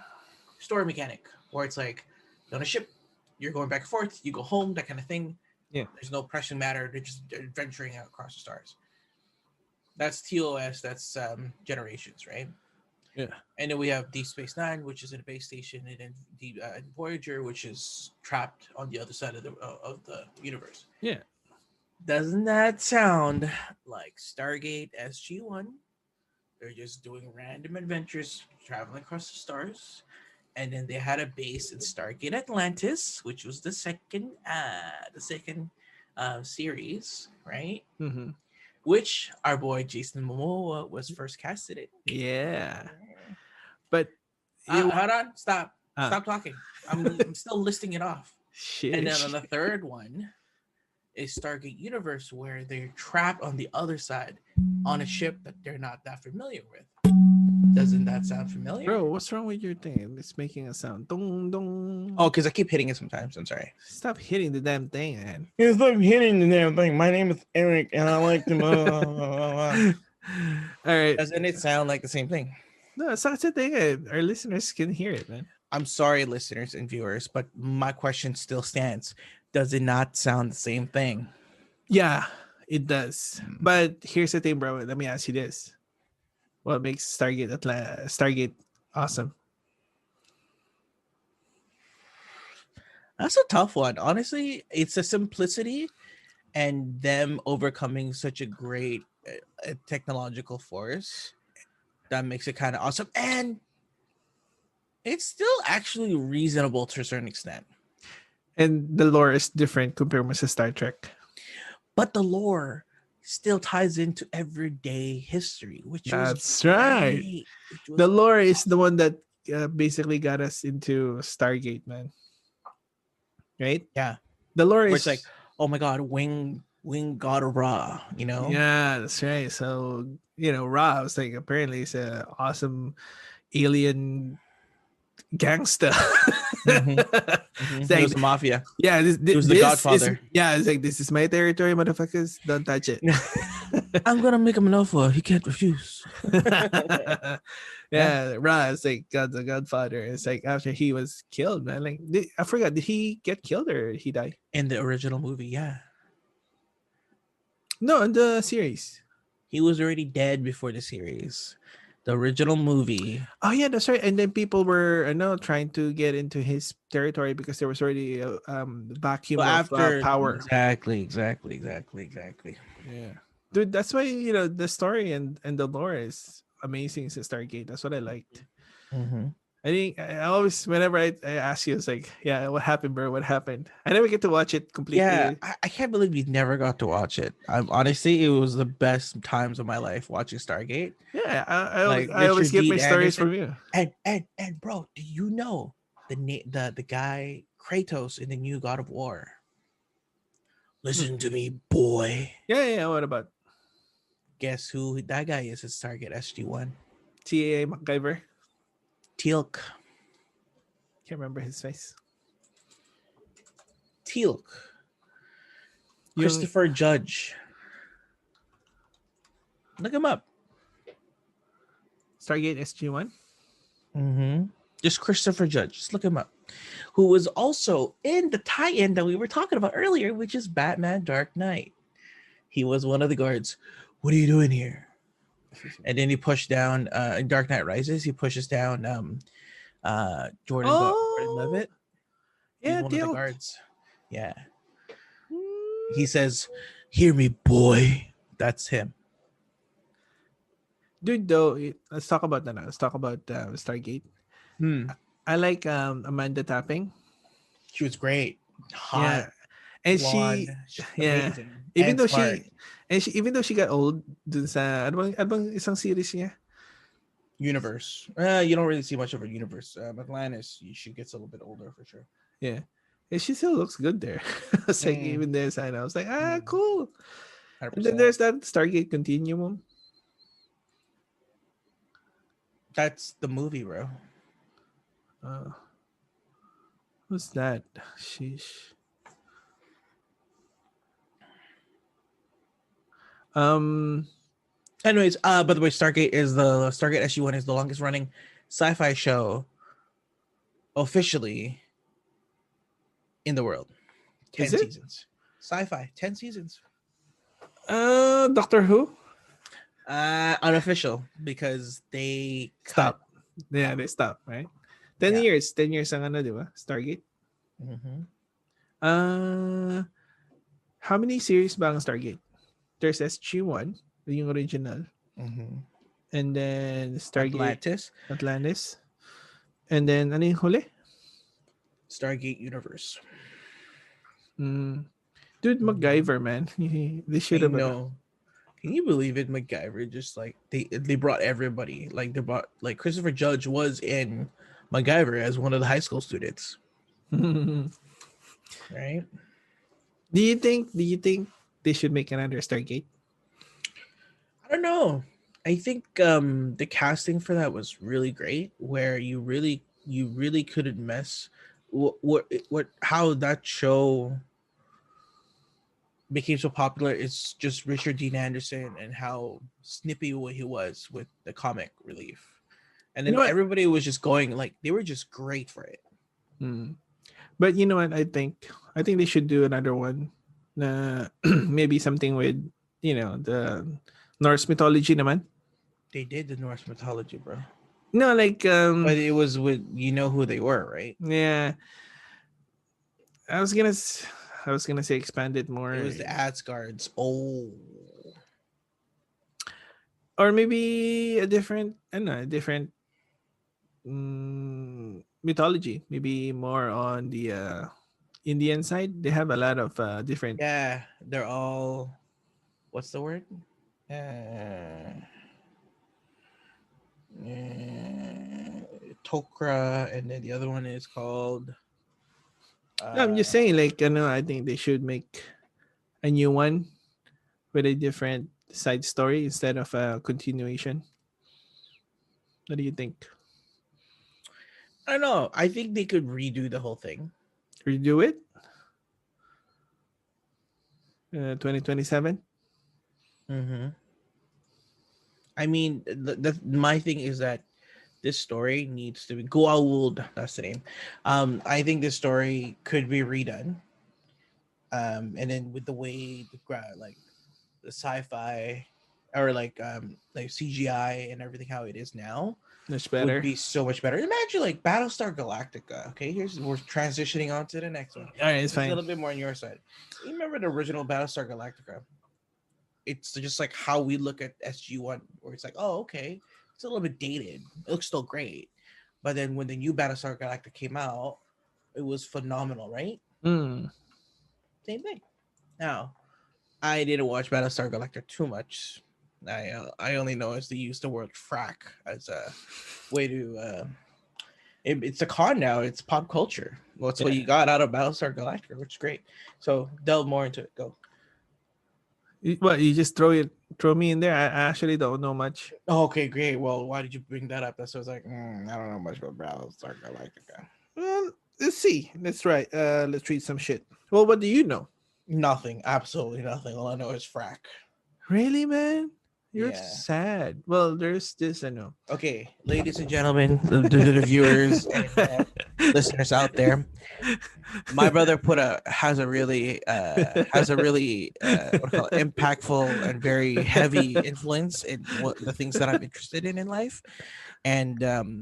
story mechanic, where it's like you're on a ship, you're going back and forth, you go home, that kind of thing. Yeah. There's no pressing matter; they're venturing out across the stars. That's TOS. That's Generations, right? Yeah. And then we have Deep Space Nine, which is in a base station, and then Voyager, which is trapped on the other side of the universe. Yeah. Doesn't that sound like Stargate SG-1? They're just doing random adventures, traveling across the stars, and then they had a base in Stargate Atlantis, which was the second series, right? Mm-hmm. Which our boy Jason Momoa was first casted in. Yeah. But it Hold on, stop, ah stop talking. I'm still listing it off. And then on shit. the third one is Stargate Universe, where they're trapped on the other side on a ship that they're not that familiar with. Doesn't that sound familiar? Bro, what's wrong with your thing? It's making a sound. Dong dong. Oh, because I keep hitting it sometimes. I'm sorry. Stop hitting the damn thing, man. It's like hitting the damn thing. My name is Eric, and I like to. All right. Doesn't it sound like the same thing? No, it's not a thing. Our listeners can hear it, man. I'm sorry, listeners and viewers, but my question still stands. Does it not sound the same thing? Yeah, it does. But here's the thing, bro. Let me ask you this: what makes Stargate awesome? That's a tough one. Honestly, it's the simplicity and them overcoming such a great technological force that makes it kind of awesome. And it's still actually reasonable to a certain extent. And the lore is different compared with Star Trek. But the lore still ties into everyday history, which that's right. The lore is the one that basically got us into Stargate, man. Right? Yeah. The lore is it's like, oh my god, wing god of Ra, you know? Yeah, that's right. So, Ra was like apparently it's an awesome alien gangster. It's like, it was the mafia. Yeah, it was the Godfather. It's like, this is my territory, motherfuckers. Don't touch it. I'm gonna make him an offer he can't refuse. Yeah, Ra is like the Godfather. It's like after he was killed, man. Like I forgot, did he get killed or he die? In the original movie, yeah. No, in the series. He was already dead before the series. The original movie. Oh yeah, that's right. And then people were trying to get into his territory because there was already a vacuum of power. Exactly. Yeah, dude, that's why the story and the lore is amazing. It's a Stargate. That's what I liked. I think I always, whenever I ask you, it's like, yeah, what happened, bro? What happened? I never get to watch it completely. Yeah, I can't believe we never got to watch it. Honestly, it was the best times of my life watching Stargate. Yeah, I always get my stories from you. And bro, do you know the guy Kratos in the new God of War? Listen to me, boy. Yeah. What about? Guess who that guy is? It's Stargate SG-1. T.A. MacGyver. Teal'c. Can't remember his face. Teal'c. Christopher Judge. Look him up. Stargate SG-1. Just Christopher Judge. Just look him up. Who was also in the tie-in that we were talking about earlier, which is Batman Dark Knight. He was one of the guards. What are you doing here? And then he pushed down in Dark Knight Rises. He pushes down Jordan Levitt. Yeah, he's one of the guards. Yeah. He says, "Hear me, boy." That's him. Dude, though, let's talk about that now. Let's talk about Stargate. I like Amanda Tapping. She was great. Hot. Yeah. And blonde, even though she got old dun sa ano bang isang series niya? Universe. You don't really see much of her universe. Atlantis, she gets a little bit older for sure. Yeah. And she still looks good there. It's like even this, I was like, cool. 100%. And then there's that Stargate Continuum. That's the movie, bro. Who's that? Sheesh. Anyways, by the way, Stargate SG-1 is the longest running sci-fi show officially in the world. 10 seasons. Sci-fi, 10 seasons. Doctor Who? Unofficial because they stopped. Yeah, they stopped, right? 10 years. 10 years ang di ba? Stargate. How many series ba ang Stargate? There's SG-1, yung original. And then Stargate Atlantis. And then ano yung huli? Stargate Universe. Dude, MacGyver, man. They should have. Can you believe it? MacGyver just like they brought everybody. Like they brought like Christopher Judge was in MacGyver as one of the high school students. Right? Do you think they should make another Stargate? I don't know. I think the casting for that was really great, where you really couldn't mess what how that show became so popular. It's just Richard Dean Anderson and how snippy he was with the comic relief, and You then know what? everybody was just going like they were just great for it. Mm. But you know what? I think they should do another one. Maybe something with the Norse mythology, naman. They did the Norse mythology, bro, No, like but it was with you know who they were, right? yeah. I was gonna s- I was gonna say expand it It more, was the Asgards. Oh, or maybe a different, I don't know, a different mythology. Maybe more on the Indian side. They have a lot of different. yeah, they're all what's the word? Uh, Tok'ra, and then the other one is called. No, I'm just Uh, saying, like, I think they should make a new one with a different side story instead of a continuation. What do you think? I don't know. I think they could redo the whole thing. Redo it? 2027? Mm-hmm. I mean, my thing is that this story needs to be Goa'uld. That's the name. I think this story could be redone. And then with the way like the sci-fi or like CGI and everything how it is now Much would better. be so much better. Imagine like Battlestar Galactica. Okay, we're transitioning on to the next one. All right, it's This is a fine. little bit more on your side. You remember the original Battlestar Galactica? It's just like how we look at SG-1, where it's like, oh, okay, it's a little bit dated. It looks still great, but then when the new Battlestar Galactica came out, it was phenomenal, right? Mm. Same thing. Now, I didn't watch Battlestar Galactica too much. I only know as they use the word frack as a way to. It's a con now. It's pop culture. Well, that's what Yeah. you got out of Battlestar Galactica, which is great. So delve more into it. Go. What, you just throw me in there? I actually don't know much. Oh, okay, great. Well, why did you bring that up? That's what I was like. I don't know much about Battlestar Galactica. Well, let's see. Let's try. Let's read some shit. Well, what do you know? Nothing. Absolutely nothing. All I know is frack. Really, man? You're Yeah. sad. Well, there's this. I know. Okay, ladies and gentlemen, the viewers and listeners out there, my brother has a really what do you call it, impactful and very heavy influence in what the things that I'm interested in life, and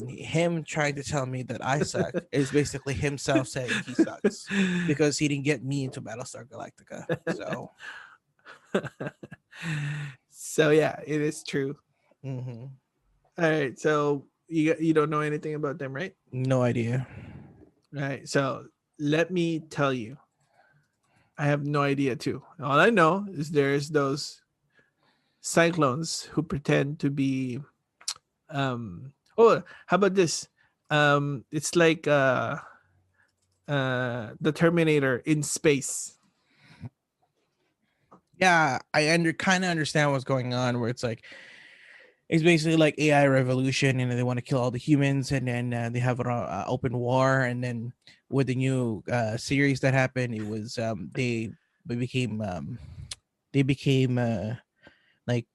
him trying to tell me that I suck is basically himself saying he sucks because he didn't get me into Battlestar Galactica. So So yeah, it is true. mhm, All right. So you don't know anything about them, right? no idea. All right. So let me tell you. I have no idea too. All I know is there's those cyclones who pretend to be oh, how about this? It's like the Terminator in space. Yeah, I kind of understand what's going on. Where it's basically like AI revolution, and they want to kill all the humans, and then they have an open war. And then with the new series that happened, it was they became they became like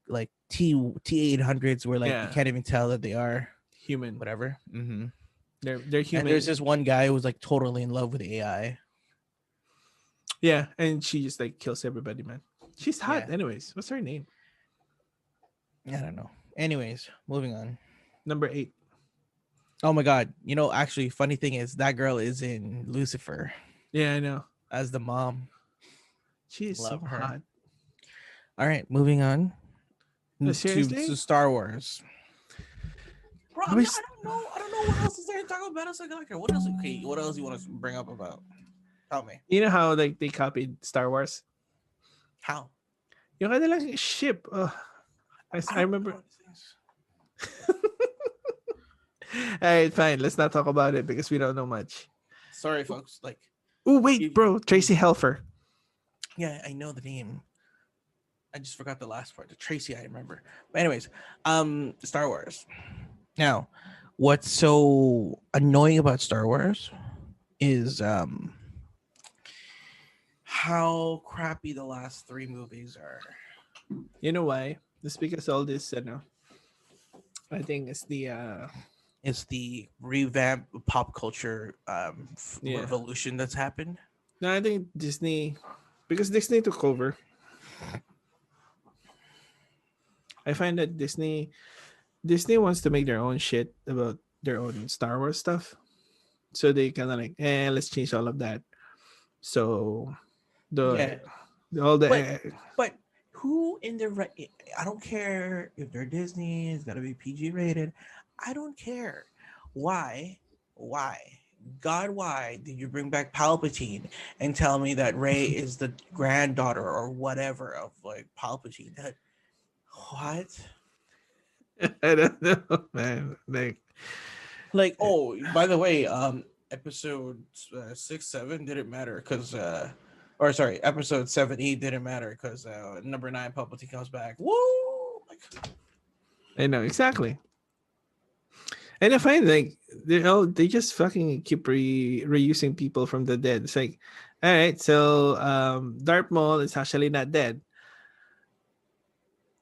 T-800s, where like you Yeah, can't even tell that they are human. whatever. They're And there's human. this one guy who was like totally in love with AI. Yeah, and she just like kills everybody, man. She's hot Yeah, anyways. What's her name? I don't know. Anyways, moving on. Number 8. Oh my god, actually, funny thing is that girl is in Lucifer Yeah, I know. as the mom. She is so Love her. hot. All right, moving on to Seriously? Star Wars. Bro, I was I don't know. I don't know what else is there to talk about Battlestar Galactica. What else? Okay, what else you want to bring up about? Tell me. you know how like they copied Star Wars? How? Yung kanilang ship. I I don't remember. know these things. All right, fine. Let's not talk about it because we don't know much. Sorry, folks. Oh wait, You, bro, you, Tracy Helfer. yeah, I know the name. I just forgot the last part. The Tracy, I remember. But anyways, Star Wars. Now, what's so annoying about Star Wars is how crappy the last three movies are. You know why? It's because all this, I think it's the It's the revamp pop culture yeah. revolution that's happened. No, I think Disney, because Disney took over. I find that Disney wants to make their own shit about their own Star Wars stuff. So they kind of like, let's change all of that. So the Yeah, all the but but who in the right? I don't care if they're Disney. It's gotta be PG rated. I don't care. Why? Why? God, why did you bring back Palpatine and tell me that Rey is the granddaughter or whatever of like Palpatine? That what? I don't know, man. Like, Like, oh, by the way, episode 6, 7 didn't matter because, or sorry, episode 7, 8 didn't matter because number 9 Palpatine comes back. Woo! Like, I know exactly. And I find like they just fucking keep reusing people from the dead. It's like, all right, so Darth Maul is actually not dead.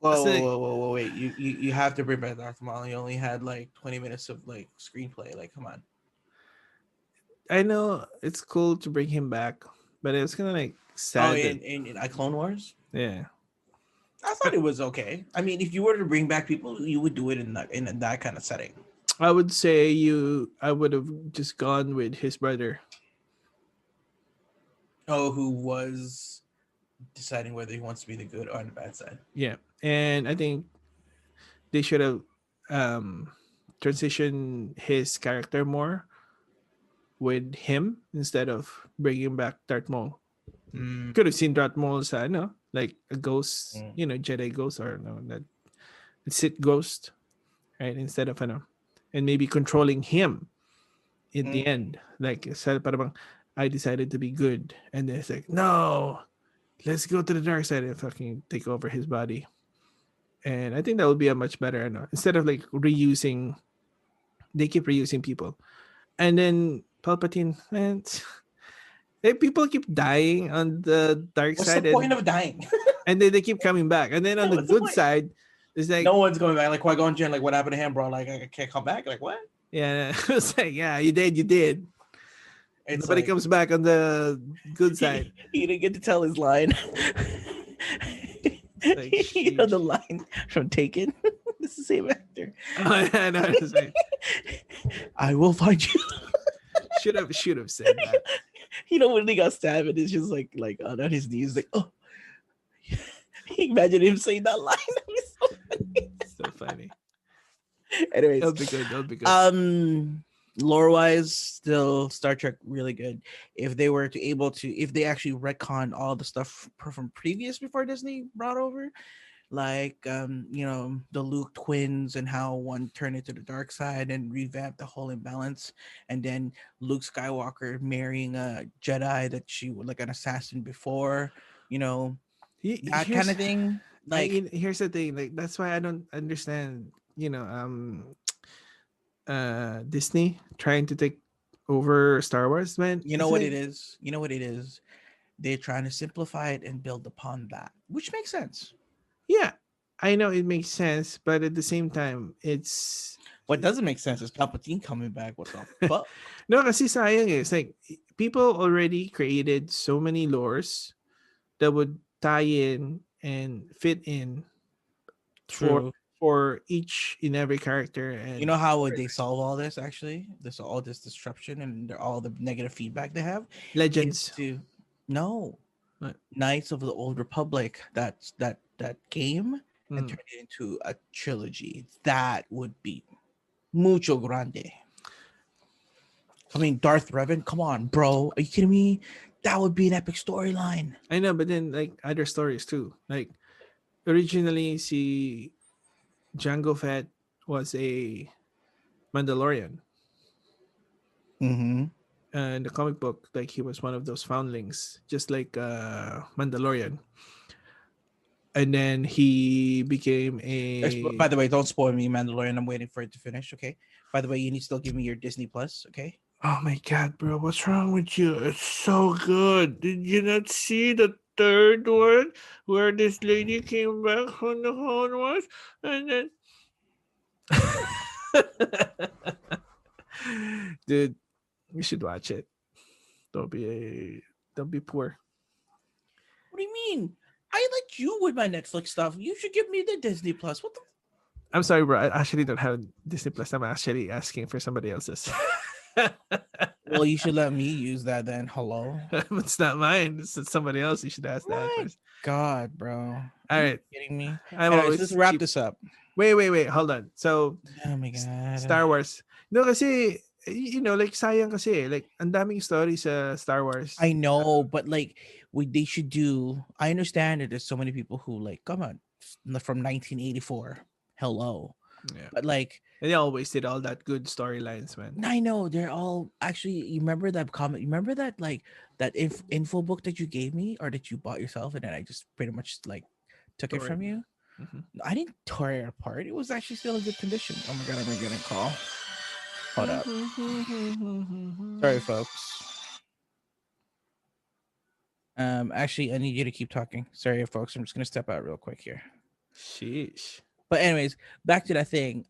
whoa, So whoa, whoa, whoa, whoa, wait! You have to bring back Darth Maul. You only had like 20 minutes of like screenplay. Like, come on. I know it's cool to bring him back, but it was kind of like Oh, sad that in Clone Wars, yeah. I thought But it was okay. I mean, if you were to bring back people, you would do it in that kind of setting. I would say I would have just gone with his brother. Oh, who was deciding whether he wants to be the good or on the bad side. Yeah, and I think they should have um transitioned his character more with him instead of bringing back Darth Maul. Mm. Could have seen Darth Maul as I know, like a ghost, Mm. Jedi ghost or no, that Sith ghost, right? Instead of and maybe controlling him in the Mm. end. Like said, parang I decided to be good, and then it's like no, let's go to the dark side and fucking take over his body. And I think that would be a much better, instead of like reusing. They keep reusing people, and then Palpatine, man, people keep dying on the dark What's the side, point of dying? and then they keep coming back, and then on the What's the good point? side, it's like No one's going back. Like Qui-Gon Jinn, like what happened to him, bro? Like I can't come back. Like what? yeah, it's like yeah, you did. It's Nobody like comes back on the good side. he didn't get to tell his line. It's like You know sheesh. the line from Taken. It's the same actor. Oh, yeah, no, it's like, I will find you. should have said that. You know when he got stabbed and it's just like on his knees, like oh. Imagine him saying that line. That'd be so funny. So funny. Anyways, That'll be good. That'll be good. lore wise, still Star Trek really good. If they were to able to, if they actually retcon all the stuff from previous before Disney brought over, like the Luke twins and how one turned into the dark side and revamped the whole imbalance, and then Luke Skywalker marrying a Jedi that she was like an assassin before, you know that kind Here's of thing. Like here's the thing. Like that's why I don't understand. Disney trying to take over Star Wars, man. you know It's what like it is. You know what it is. They're trying to simplify it and build upon that, which makes sense. yeah, I know it makes sense, but at the same time, it's What doesn't make sense is Palpatine coming back. What the fuck? no, kasi sayang eh. It's like people already created so many lores that would tie in and fit in for True. each in every character You and know how would they solve all this? Actually, this all this disruption and all the negative feedback they have is legends. to no But, Knights of the Old Republic. That game and mm. turn it into a trilogy. That would be mucho grande. I mean, Darth Revan. Come on, bro. Are you kidding me? That would be an epic storyline. I know, but then like other stories too. Like originally, see Jango Fett was a Mandalorian. Mm-hmm. In the comic book, like he was one of those foundlings, just like Mandalorian. and then he became By a. the way, don't spoil me, Mandalorian. I'm waiting for it to finish. Okay. By the way, you need to still give me your Disney Plus. Okay. Oh my god, bro! What's wrong with you? It's so good. Did you not see the third one where this lady came back from the Clone Wars, and then dude, you should watch it. Don't be a don't be poor. What do you mean? I let you with my Netflix stuff. You should give me the Disney Plus. What the? I'm sorry, bro. I actually don't have Disney Plus. I'm actually asking for somebody else's. Well, you should let me use that then. Hello. It's not mine. It's somebody else. You should ask that My first. God, bro. All Are you right. kidding me? I'm Anyways, let's always wrap cheap. this up. Wait. Hold on. So, Oh my God. Star Wars. No, kasi, like, sayang kasi. Like, ang daming stories sa Star Wars. I know, but like, they should do. I understand that there's so many people who like, come on, from 1984. Hello, Yeah. but like, And they always did all that good storylines, man. I know they're all actually. You remember that comment? You remember that like that info book that you gave me or that you bought yourself, and then I just pretty much like took it Story. from you. Mhm. I didn't tear it apart. It was actually still in good condition. Oh my God, I'm getting a call. Hold up. Sorry, folks. Actually, I need you to keep talking. Sorry, folks. I'm just gonna step out real quick here. Sheesh. But anyways, back to that thing.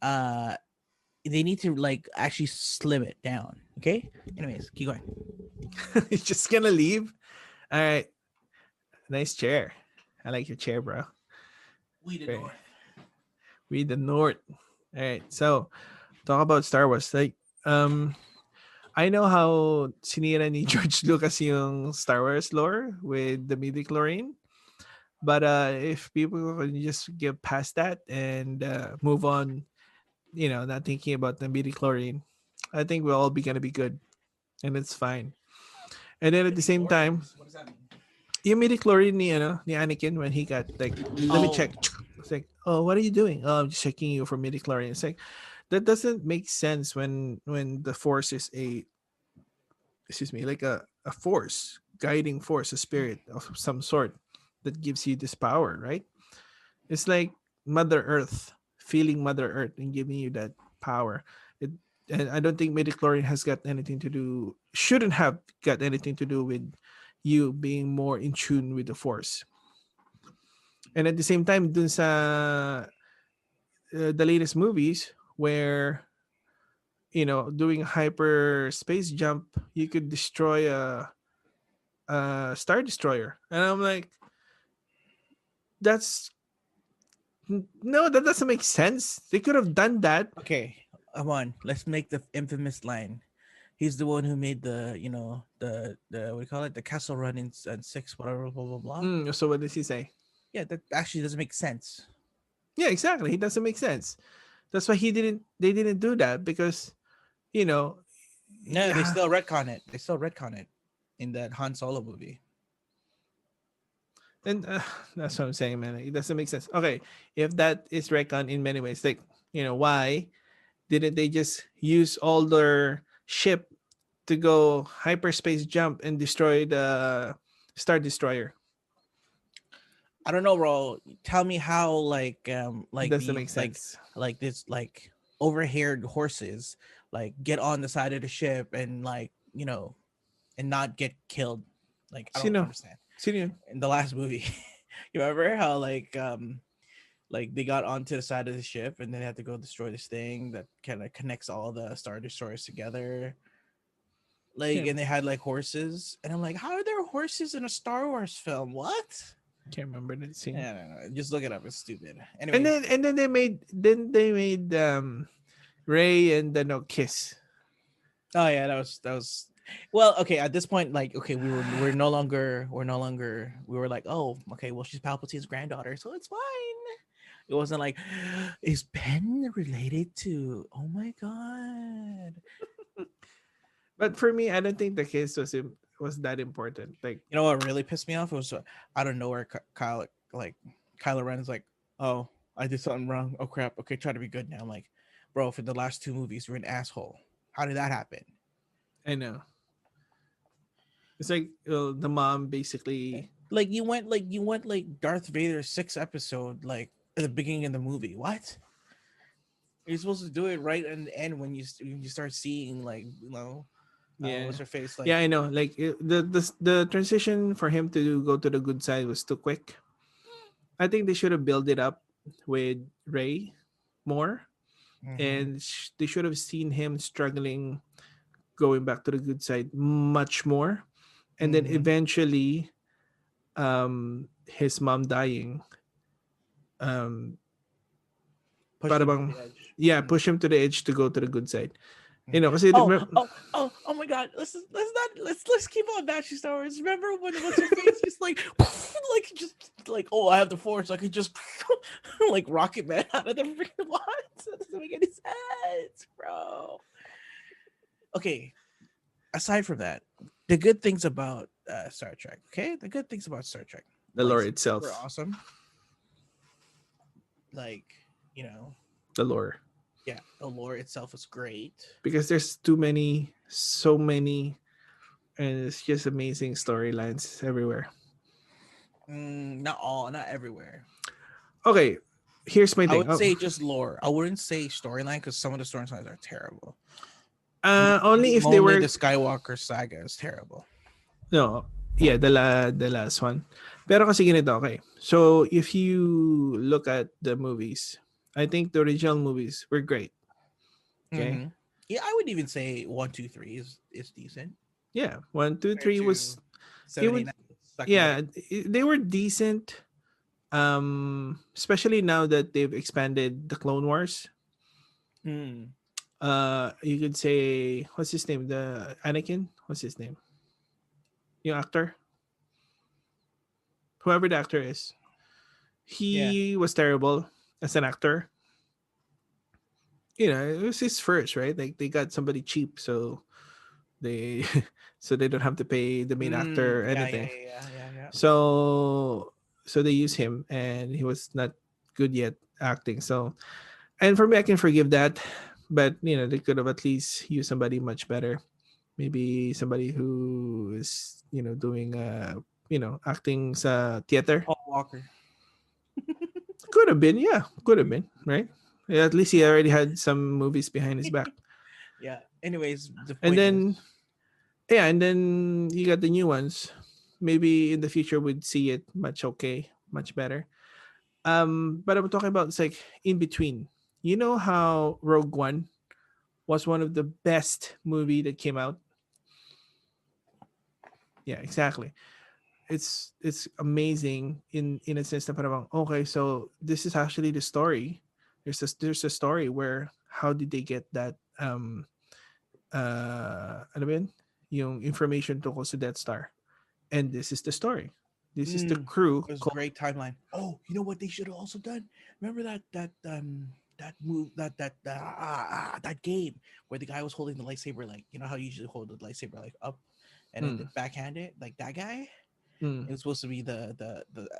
They need to like actually slim it down. Okay. Anyways, keep going. You're just gonna leave? All right. Nice chair. I like your chair, bro. We the Right. north. We the North. All right. So, talk about Star Wars. Like, I know how sinira ni George Lucas yung Star Wars lore with the midi-chlorian. But if people can just get past that and move on, not thinking about the midi-chlorian, I think we'll all be gonna be good, and it's fine. And then at the same time, What does that mean? yung midi-chlorian ni Anakin when he got like, let me Oh, check. It's like, oh, what are you doing? Oh, I'm just checking you for midi-chlorian. It's like that doesn't make sense when the Force is excuse me, like a force, guiding force, a spirit of some sort that gives you this power, right? It's like Mother Earth, feeling Mother Earth and giving you that power. It, and I don't think midichlorian has got anything to do, shouldn't have got anything to do with you being more in tune with the force. And at the same time, dun sa the latest movies where doing a hyper space jump, you could destroy a star destroyer, and I'm like, that's no, that doesn't make sense. They could have done that. okay. Come on. Let's make the infamous line. He's the one who made the what do you call it, the castle run in six, whatever, blah blah blah. So what does he say? Yeah, that actually doesn't make sense. Yeah, exactly. He doesn't make sense. That's why they didn't do that because you know No, they yeah. still retcon it. They still retcon it in that Han Solo movie. And that's what I'm saying, man. It doesn't make sense. Okay, if that is recon in many ways, like why didn't they just use all their ship to go hyperspace jump and destroy the Star Destroyer? I don't know, bro. Tell me how It like doesn't the make sense. like this like overhaired horses like get on the side of the ship and and not get killed. Like I don't Sino? understand. Sino yun? In the last movie, you remember how like they got onto the side of the ship and then they had to go destroy this thing that kind of connects all the star destroyers together. Like, Can't, and they had like horses, and I'm like, how are there horses in a Star Wars film? What? can't remember that scene. I don't know. Just look it up. It's stupid. And Anyways, then they made Ray and the no kiss. oh yeah, that was. Well, okay. At this point, like, okay, we're no longer we were like, oh, okay, well, she's Palpatine's granddaughter, so it's fine. It wasn't like, is Ben related to? Oh my god! But for me, I don't think the kiss was that important. Like, You know what really pissed me off? It was out of nowhere. Kylo Ren is like, oh, I did something wrong. Oh crap. Okay, try to be good now. I'm like, bro, for the last two movies, you're an asshole. How did that happen? I know. It's like the mom basically like Darth Vader 6 episode like at the beginning of the movie. What? You're supposed to do it right in the end when you start seeing like Yeah. what's her face Yeah, like. I know. Like the transition for him to go to the good side was too quick. I think they should have built it up with Ray more, Mm-hmm, and they should have seen him struggling going back to the good side much more, and then mm-hmm. eventually his mom dying um Pushed para him to bang the edge. yeah, Mm. push him to the edge to go to the good side. Mm. You know, kasi Oh my God! Let's keep on Batchy Star Wars. Remember when what's her face just like like just like oh I have the force I could just like Rocket Man out of the freaking what? That doesn't make any sense, bro. Okay, aside from that, the good things about Star Trek. Okay, the good things about Star Trek. the lore Lightsabers were itself, awesome. Like you know, the lore, yeah, the lore itself was great. because there's too many, so many, and it's just amazing storylines everywhere. Not all, not everywhere. Okay, here's my I thing. would Oh, say just lore. I wouldn't say storyline because some of the storylines are terrible. only if they Only were the Skywalker saga is terrible. no, yeah, the last one. Pero kasi ganito, okay. So if you look at the movies, I think the original movies were great. Okay, Mm-hmm. Yeah, I would even say 1, 2, 3 is decent yeah, one, two, compared three was to it 7, 8, would 9. Suck at it. yeah they were decent. Especially now that they've expanded the Clone Wars. Mm. You could say what's his name? The Anakin. What's his name? Yung actor, whoever the actor is, Yeah. he was terrible as an actor. You know, it was his first, right? Like they got somebody cheap, so they so they don't have to pay the main actor or Yeah. Yeah. anything. Yeah. Yeah. Yeah. Yeah. So they use him, and he was not good yet acting. So and for me, I can forgive that, but you know they could have at least used somebody much better. Maybe somebody who is doing acting sa theater. Paul Walker. Could have been, yeah, could have been, right? Yeah, at least he already had some movies behind his back. Yeah. Anyways, the And point is, then yeah, and then you got the new ones. Maybe in the future we'd see it much okay, much better. But I'm talking about it's like in between. You know how Rogue One was one of the best movie that came out? Yeah, exactly. It's amazing in a sense na parang okay, so this is actually the story. There's a story where how did they get that ano ba yun? Yung information tungkol sa Death Star. And this is the story. This is the mm, crew it was a called great timeline. Oh, you know what they should have also done? Remember that move that game where the guy was holding the lightsaber like you know how you usually hold the lightsaber like up and then mm, backhand it like that guy. mm, It was supposed to be the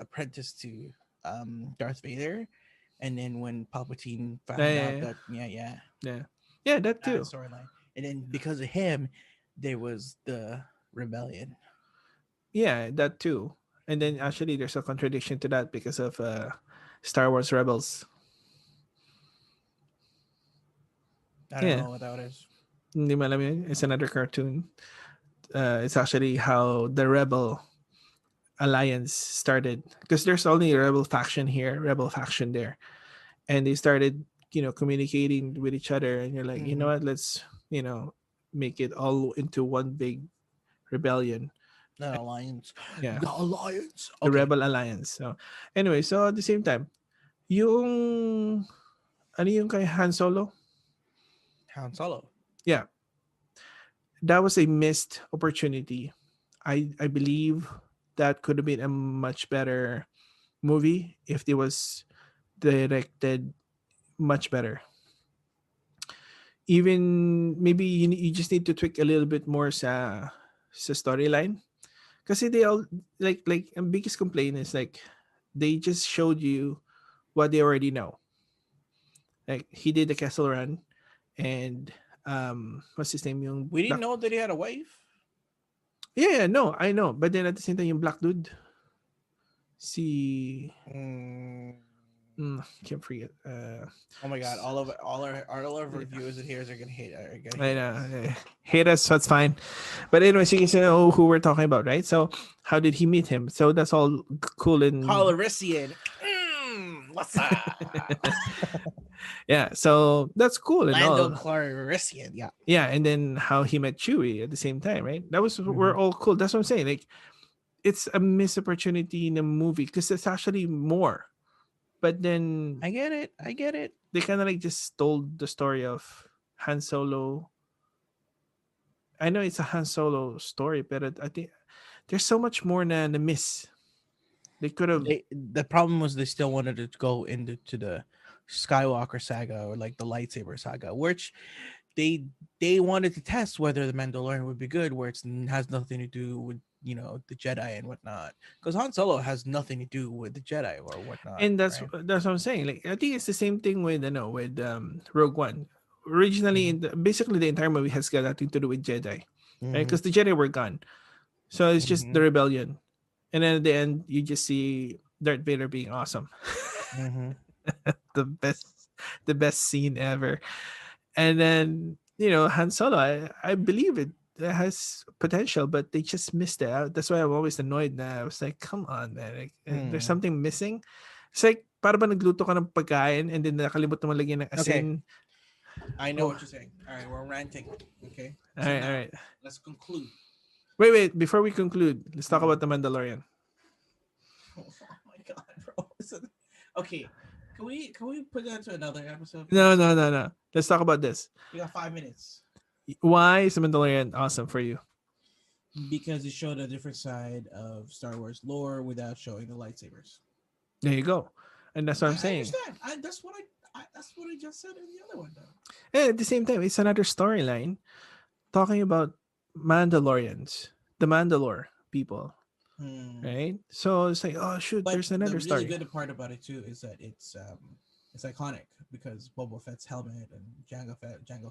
apprentice to Darth Vader, and then when Palpatine yeah, found yeah, out yeah, that yeah yeah, yeah, that that too. storyline, and then because of him, there was the rebellion. Yeah, that too. And then actually there's a contradiction to that because of Star Wars Rebels. I don't Yeah, know what that is. hindi mo alam yun? It's another cartoon. It's actually how the Rebel Alliance started, because there's only a Rebel faction here, Rebel faction there, and they started communicating with each other, and you're like, you know Mm-hmm. what, let's make it all into one big rebellion. The alliance, Yeah, the alliance. the Okay, Rebel Alliance. So anyway, so at the same time, yung ano yung kay Han Solo, Han Solo. yeah, that was a missed opportunity. I believe that could have been a much better movie if it was directed much better. Even maybe you just need to tweak a little bit more sa storyline, kasi they all like ang biggest complaint is like they just showed you what they already know. Like he did the Castle Run, and what's his name, yung We didn't black. know that he had a wife. Yeah, yeah, no, I know, but then at the same time yung black dude, See, Mm. can't forget. Oh my god! All our reviewers and hearers are gonna hate. Are gonna I hate know. us. Hate us, so it's fine. But anyways, you can know who we're talking about, right? So, how did he meet him? So that's all cool and Calrissian. What's up? yeah. So that's cool and Lando all. Calrissian. Yeah. Yeah, and then how he met Chewie at the same time, right? That was Mm-hmm. we're all cool. That's what I'm saying. Like, it's a missed opportunity in a movie because it's actually more. But then I get it. I get it. they kind of like just told the story of Han Solo. I know it's a Han Solo story, but I think there's so much more na miss. They could have. The problem was they still wanted to go into the Skywalker saga or like the lightsaber saga, which they they wanted to test whether the Mandalorian would be good, where it has nothing to do with the Jedi and whatnot. Because Han Solo has nothing to do with the Jedi or whatnot, And right? that's what I'm saying. Like, I think it's the same thing with with Rogue One. Originally, Mm-hmm. basically the entire movie has got nothing to do with Jedi, right? Mm-hmm. Because the Jedi were gone, so it's just Mm-hmm. the rebellion. And then at the end, you just see Darth Vader being awesome, Mm-hmm. the best, the best scene ever. And then Han Solo, I believe it has potential, but they just missed it out. That's why I'm always annoyed. Na I was like, come on, man, like, there's Mm. something missing. It's like para ba nagluto ka ng pagkain and then nakalimutan mo lagyan ng Okay, asin. I know Oh, what you're saying. All right, we're ranting. Okay, all so right, all now right. let's conclude. Wait. Before we conclude, let's talk Mm. about the Mandalorian. Oh my god, bro! Okay, can we put that to another episode, No, please? no, no, no. Let's talk about this. We got 5 minutes Why is the Mandalorian awesome for you? because it showed a different side of Star Wars lore without showing the lightsabers. There you go. And that's what I'm I saying. understand. That's what I just said in the other one, though. And at the same time, it's another storyline talking about Mandalorians, the Mandalore people, Hmm. right? So it's like, oh shoot, But there's the another really story. good part about it too is that it's iconic because Boba Fett's helmet and Jango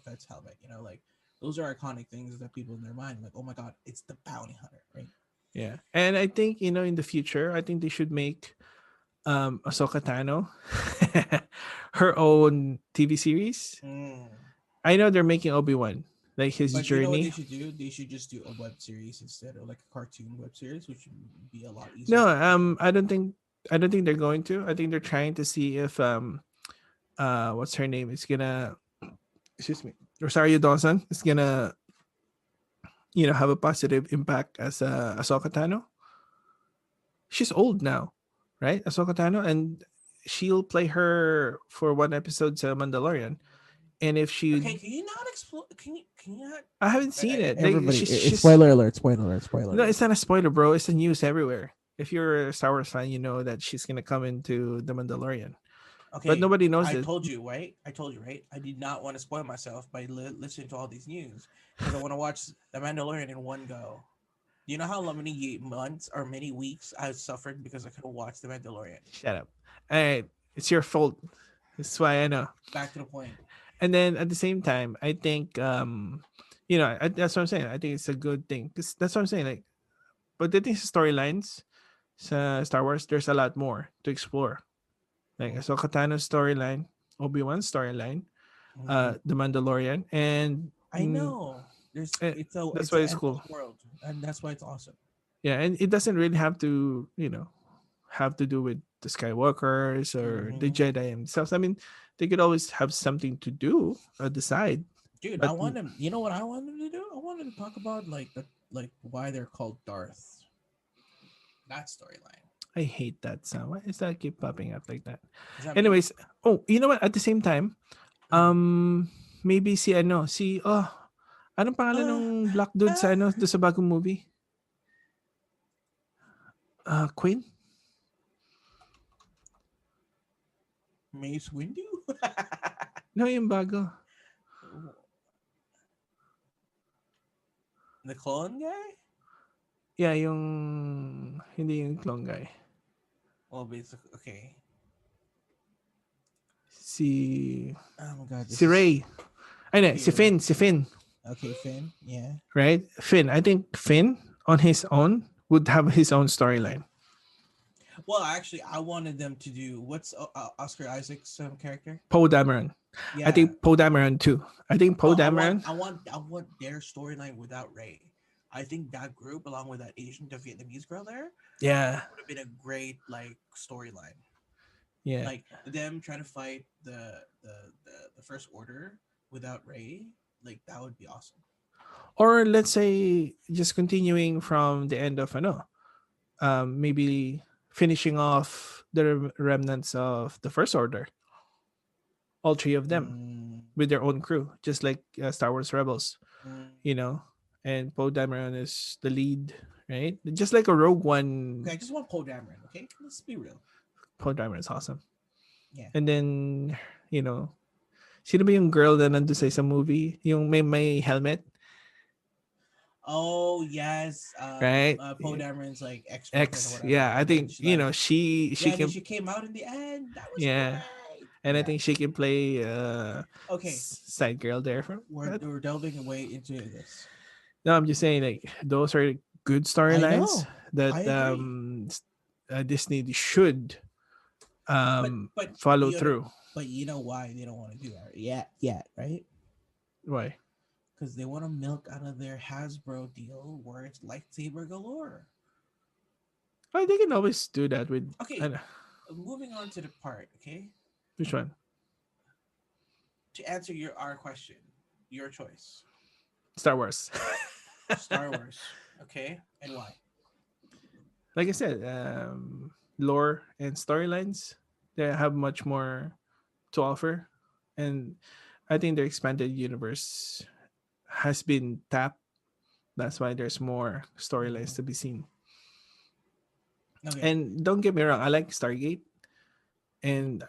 Fett's helmet. Like those are iconic things that people in their mind like, oh my god, it's the bounty hunter, right? Yeah, and I think in the future, I think they should make Ahsoka Tano her own TV series. Mm. I know they're making Obi-Wan like his But you know what they journey. should do? They should just do a web series instead of like a cartoon web series, which would be a lot easier No, to follow. I don't think they're going to. I think they're trying to see if what's her name is gonna, excuse me, Rosario Dawson is gonna have a positive impact as Ahsoka Tano. She's old now, right? Ahsoka Tano, and she'll play her for one episode to Mandalorian. And if she, Okay, can you not explore? Can you not? I haven't seen it. Like Everybody, it's she's spoiler alert! Spoiler alert! Spoiler no, alert! it's not a spoiler, bro. It's the news everywhere. If you're a Star Wars fan, you know that she's gonna come into the Mandalorian, but Okay, nobody knows I it. told you, right? I told you, right? I did not want to spoil myself by listening to all these news because I want to watch The Mandalorian in one go. Do you know how many months or many weeks I suffered because I couldn't watch The Mandalorian? Shut up. All right, it's your fault. That's why I know. Back to the point. And then at the same time, I think that's what I'm saying. I think it's a good thing because that's what I'm saying. Like, but the things storylines, Star Wars, there's a lot more to explore. Like Mm. Ahsoka Tano's storyline, Obi-Wan's storyline, Mm-hmm. The Mandalorian, and I know. There's eh, it's a that's it's why an it's endless cool. world, and that's why it's awesome. Yeah, and it doesn't really have to have to do with the Skywalkers or the Mm-hmm. Jedi themselves. I mean, they could always have something to do at the side, Dude, I but want him. You know what I want him to do? I wanted to talk about like why they're called Darth. That storyline. I hate that sound. Why is that keep popping up like that? Is that me? Anyways, oh, you know what? At the same time, Mm. maybe anong pangalan Uh, ng black dude uh, sa bagong movie? Queen? Mace Windu? No, yung bago. The clone guy? Yeah, hindi yung clone guy. Well, basically, okay. Si Oh my god, this si is Ray. Ay, no, weird. Si Finn. Okay, Finn. Yeah. Right? Finn. I think Finn on his own would have his own storyline. Well, actually, I wanted them to do what's Oscar Isaac's character. Poe Dameron. I Yeah. think Poe Dameron too. I think Poe No, Dameron. I want their storyline without Ray. I think that group, along with that Asian, the Vietnamese girl there, Yeah, would have been a great like storyline. yeah. Like them trying to fight the First Order without Ray, like that would be awesome. Or let's say just continuing from the end of maybe finishing off the remnants of the First Order, all three of them Mm, with their own crew, just like Star Wars Rebels, mm. you know. And Poe Dameron is the lead, right? Just like a Rogue Okay, One. I just want Poe Dameron. Okay, let's be real. Poe Dameron is awesome. Yeah. And then, you know, sino ba yung girl na nandun sa isang movie? Yung may helmet, Oh yes, right? Poe Dameron's like ex girlfriend or X, whatever, yeah. I and then think she like she yeah, and then can, she came out in the end. That was yeah, great. and I Yeah. think she can play Okay, side girl there from that. we're delving away into this. No, I'm just saying like those are good I storylines know. I that agree. Disney should But follow you know, through. but you know why they don't want to do that yet, right? Why? Because they want to milk out of their Hasbro deal where it's lightsaber galore. Oh, they can always do that with Okay, moving on to the part. Okay, which one? to answer your our question, your choice, Star Wars. Star Wars. Okay, and why? Like I said, lore and storylines, they have much more to offer, and I think their expanded universe has been tapped. That's why there's more storylines Mm-hmm. to be seen. Okay. And don't get me wrong, I like Stargate, Mm-hmm. and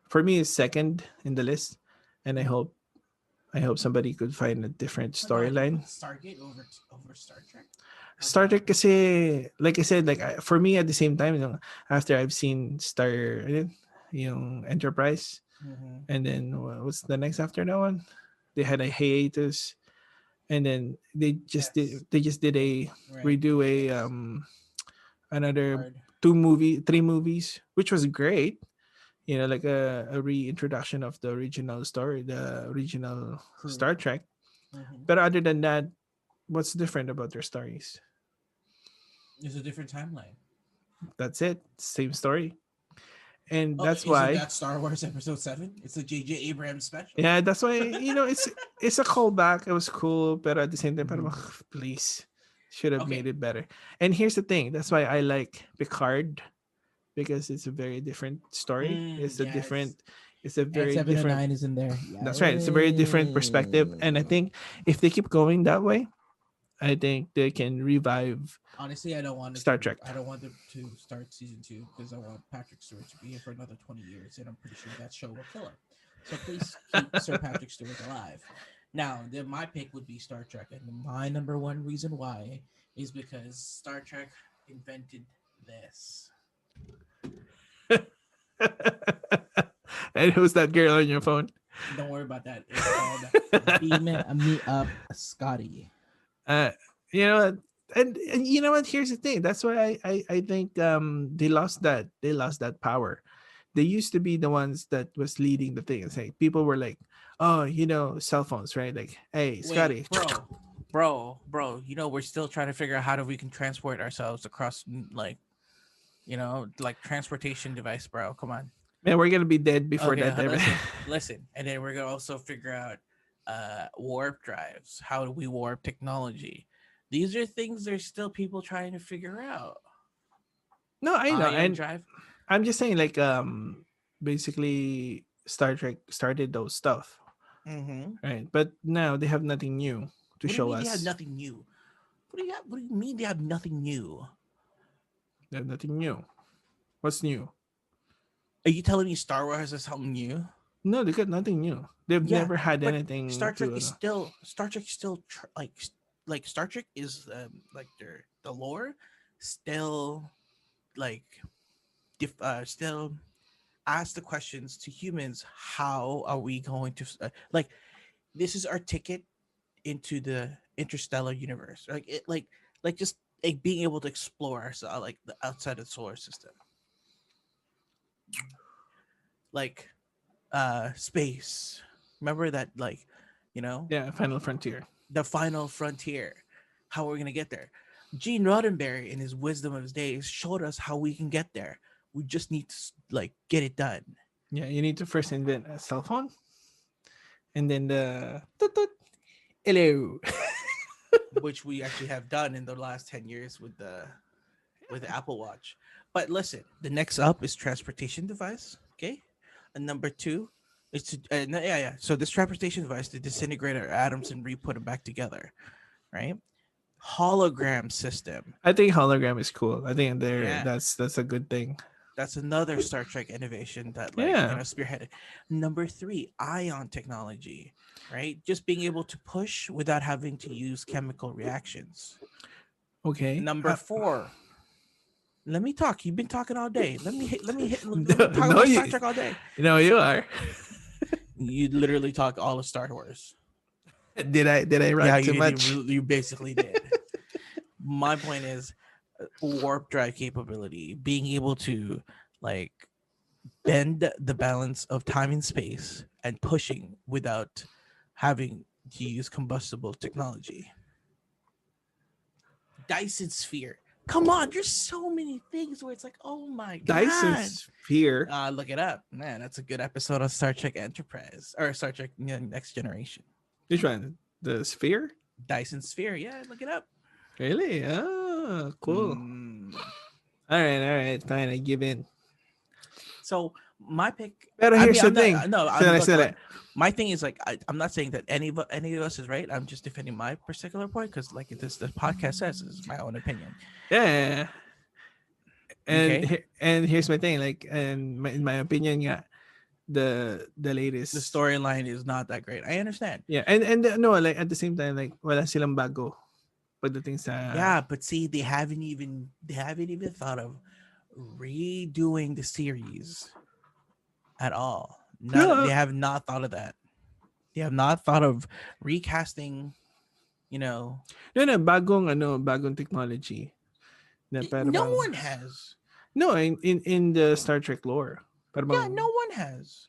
for me, it's second in the list, and I hope somebody could find a different Oh no, you storyline. put Stargate over Star Trek? How Star come? Trek kasi, like I said, like for me at the same time, after I've seen yung Enterprise, Mm-hmm. and then what's the next after that one? They had a hiatus, and then Yes. they just did a Right. redo a Yes. another Picard. three movies, which was great. You know, like a reintroduction of the original story, the original Crew. Star Trek. Mm-hmm. But other than that, what's different about their stories? It's a different timeline. That's it. Same story. And Oh, that's isn't why, that Star Wars Episode 7? It's a J.J. Abrams special. yeah, that's why, it's a callback. It was cool, but at the same time, parang, Mm-hmm. please, should have made Okay. it better. And here's the thing. That's why I like Picard, because it's a very different story. Yes. It's a And very 7 and different. 9 is in there. That's right. It's a very different perspective, and I Yeah. think if they keep going that way, I think they can revive Honestly, I don't want it Star to. Trek. I don't want them to start season 2 because I want Patrick Stewart to be here for another 20 years, and I'm pretty sure that show will kill him. So please keep Sir Patrick Stewart alive. Now, then my pick would be Star Trek, and my number one reason why is because Star Trek invented this. And who's that girl on your phone? Don't worry about that. It's called Beam Me Up, Scotty. uh, you know what? And you know what? Here's the thing. That's why I think they lost that power. They used to be the ones that was leading the thing. It's like people were like, oh, cell phones, right? Like, hey, Wait, Scotty. bro. You know we're still trying to figure out how do we can transport ourselves across like like transportation device, bro. Come on. Man, we're gonna be dead before Okay, that ever. listen, and then we're gonna also figure out warp drives. How do we warp technology? These are things there's still people trying to figure out. No, I know, Ion and drive. I'm just saying, like, basically, Star Trek started those stuff, Mm-hmm. right? But now they have nothing new to What do you show mean they have us. nothing new? What do you mean they have nothing new? They have nothing new. What's new? Are you telling me Star Wars has something new? No, they got nothing new. They've Yeah, never had but anything to. Star Trek is still like Star Trek is like the lore still like still ask the questions to humans. How are we going to like this is our ticket into the interstellar universe, like it like just being able to explore ourselves, like the outside of the solar system, like space. Remember that, like, you know, Yeah, Final Frontier. the final frontier, how we're gonna get there. Gene Roddenberry, in his wisdom of his days, showed us how we can get there. We just need to like get it done, Yeah, you need to first invent a cell phone, and then the toot toot, hello. which we actually have done in the last 10 years with the Apple Watch. But listen, the next up is transportation device. Okay, and number two is to yeah. So this transportation device to disintegrate our atoms and re-put them back together, right? Hologram system. I think hologram is cool. I think Yeah, that's a good thing. that's another Star Trek innovation that, like, Yeah. spearheaded. Number three, ion technology, right? Just being able to push without having to use chemical reactions. Okay. Number four, let me talk. You've been talking all day. Let me No, talk no, about Star Trek all day. you are. You literally talk all of Star Wars. Did I Yeah, rant too you did. much? You basically did. My point is, warp drive capability, being able to, like, bend the balance of time and space and pushing without having to use combustible technology. Dyson sphere. Come on, there's so many things where it's like, oh my Dyson god. Sphere. Look it up, man. That's a good episode of Star Trek Enterprise or Star Trek, Next Generation. Which one? The sphere? Dyson sphere. Yeah, look it up. Really? Oh, cool. Mm. All right, fine. I give in. So my pick. But I here's mean, the I'm not. thing. No, Sila, look. sila. My thing is, like, I'm not saying that any of us is right. I'm just defending my particular point because, like, this the podcast says, is my own opinion. Yeah. Okay, And here's my thing. Like, in my opinion, yeah, the the latest. storyline is not that great. I understand. Yeah, and no, like at the same time, like wala silang bago pagdating sa. Yeah, but see, they haven't even thought of redoing the series at all. Not They No, have not thought of that. They have not thought of recasting. You know, no, bagong technology. Na para no bang, one has. no, in the Star Trek lore. Para Yeah, bang, no one has.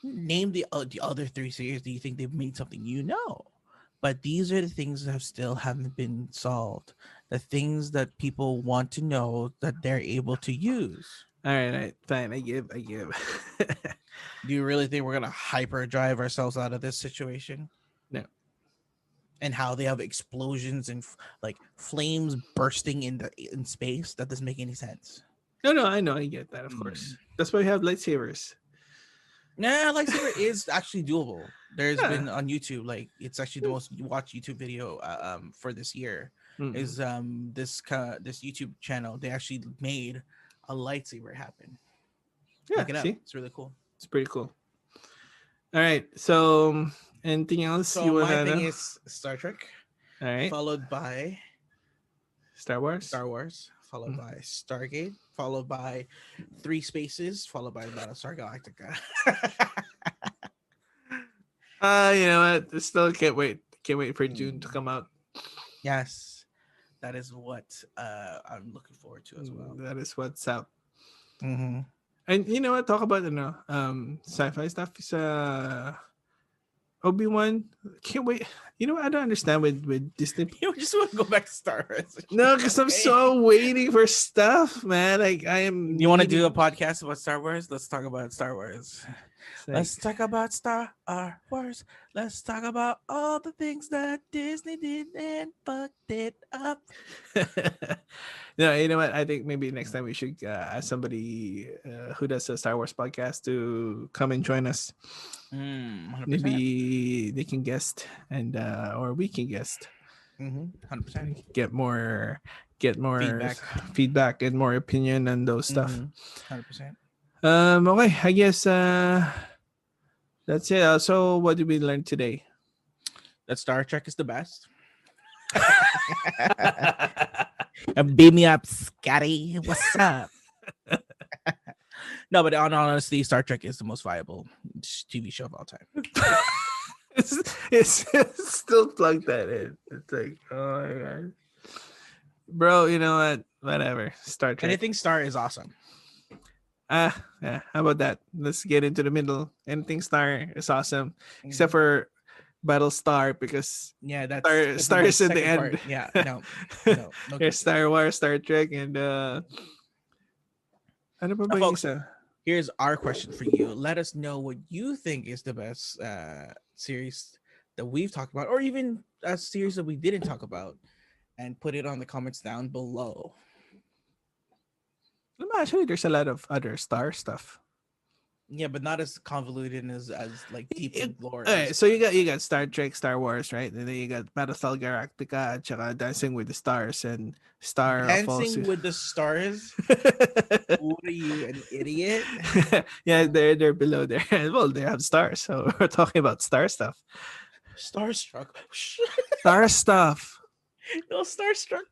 Name the other three series. Do you think they've made something? But these are the things that still haven't been solved. The things that people want to know that they're able to use. all right, fine. I give. Do you really think we're gonna hyperdrive ourselves out of this situation? No, And how they have explosions and like flames bursting in space? That doesn't make any sense. no, I know, I get that, of course. That's why we have lightsabers. Nah, lightsaber is actually doable. There's Yeah. been on YouTube, like, it's actually the most watched YouTube video for this year Mm. is this YouTube channel. They actually made a lightsaber happen. Yeah, Look it up. see, It's really cool. it's pretty cool. All right, so anything else So you my wanna thing know? is Star Trek, All right, followed by Star Wars. Star Wars, followed Mm. by Stargate, followed by Three Spaces, followed by Battlestar Galactica. You know what? I still can't wait. Can't wait for June to come out. Yes, that is what I'm looking forward to as well. That is what's up. Mm-hmm. And you know what? Talk about sci-fi stuff. Obi-Wan. Can't wait. You know what? I don't understand with Disney. You just want to go back to Star Wars. No, because I'm so waiting for stuff, man. Like I am. You want to do a podcast about Star Wars? Let's talk about Star Wars. Like, Let's talk about Star Wars. Let's talk about all the things that Disney did and fucked it up. no, you know what? I think maybe next time we should ask somebody who does a Star Wars podcast to come and join us. 100%. Maybe they can guest and or we can guest. 100%. Get more feedback and more opinion on those stuff. 100%. Okay, I guess that's it. So what did we learn today? That Star Trek is the best. Beat me up, Scotty. What's up? No, but on honesty, Star Trek is the most viable TV show of all time. it's still plug that in. It's like, oh my god. Bro, you know what? Whatever. Star Trek. Anything Star is awesome. Yeah. How about that? Let's get into the middle. Anything Star is awesome, except Mhm. for Battlestar because Yeah, that's Star because of Star the is in the second end. part. Yeah, no, no, no There's kidding. Star Wars, Star Trek, and ano pa Now, ba yung folks, isa? here's our question for you. Let us know what you think is the best series that we've talked about, or even a series that we didn't talk about, and put it on the comments down below. Actually, there's a lot of other Star stuff. Yeah, but not as convoluted and as like deep in lore Okay, as so you got Star Trek, Star Wars, right? And then you got Battlestar Galactica, at saka Dancing with the Stars, and Star of All. Dancing with the Stars. What are you, an idiot? Yeah, they're below there. Well, they have stars, so we're talking about star stuff. Starstruck. Star stuff. No, Starstruck.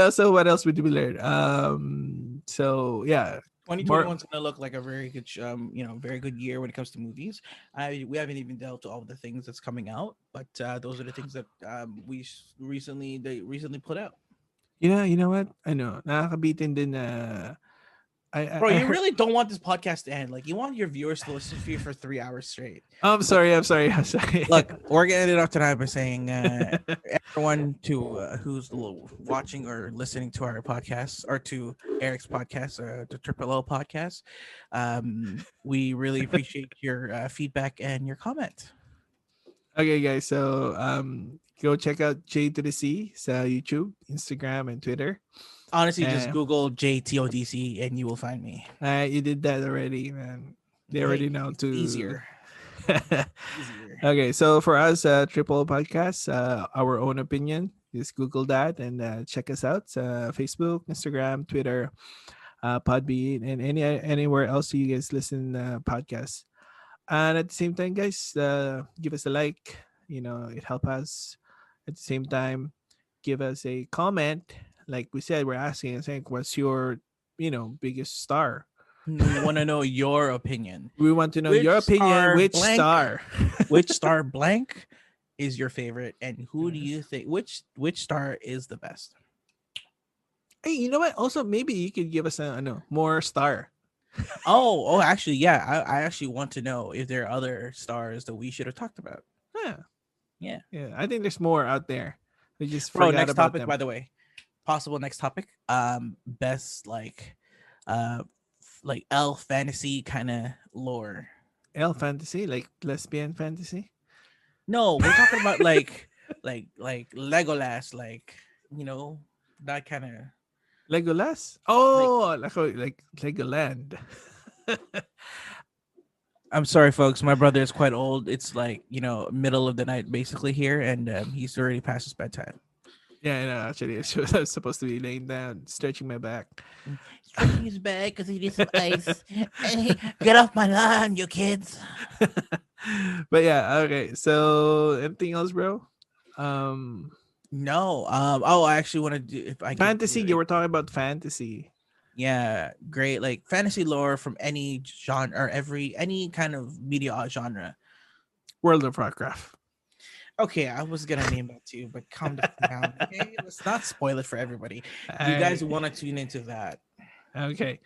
So what else would we learn? So yeah, more. 2021 is going to look like a very good, very good year when it comes to movies. We haven't even dealt to all the things that's coming out, but those are the things that they recently put out. You know what? I know. Nakakabitin din na Bro, I you heard. really don't want this podcast to end. Like, you want your viewers to listen to you for 3 hours straight. I'm sorry. I'm sorry. I'm sorry. Look, we're gonna end it off tonight by saying everyone to who's watching or listening to our podcast or to Eric's podcast, the Triple O podcast, we really appreciate your feedback and your comment. Okay, guys. So go check out J to the C sa YouTube, Instagram, and Twitter. Honestly, just Google JTODC and you will find me. You did that already, man. They Hey, already know it's to. easier. Easier. Okay, so for us, Triple Podcast, our own opinion. Just Google that and check us out. Facebook, Instagram, Twitter, Podbean, and anywhere else you guys listen podcasts. And at the same time, guys, give us a like. It helps us. At the same time, give us a comment. Like we said, we're asking, I think, what's your, biggest star? We want to know your opinion. We want to know Which your opinion. star Which blank? star? Which star blank is your favorite, and who do you think which star is the best? Hey, you know what? Also, maybe you could give us more star. Actually, yeah. I actually want to know if there are other stars that we should have talked about. Yeah. Yeah. I think there's more out there. We just Bro, forgot next about topic, them. by the way. Possible next topic. Best like elf fantasy kind of lore. L fantasy, like lesbian fantasy. No, we're talking about like Legolas, that kind of Legolas. Oh, like Legoland. I'm sorry, folks. My brother is quite old. It's like, middle of the night basically here, and he's already past his bedtime. Yeah, no, actually, I was supposed to be laying down, stretching my back. Stretching his back because he needs some ice. Get off my lawn, you kids. But yeah, okay. So, anything else, bro? No. I actually want to do if I Fantasy. could do You it. were talking about fantasy. Yeah, great. Like fantasy lore from any genre or any kind of media genre. World of Warcraft. Okay, I was gonna name that too, but calm down. Okay, let's not spoil it for everybody. You guys want to tune into that. Okay.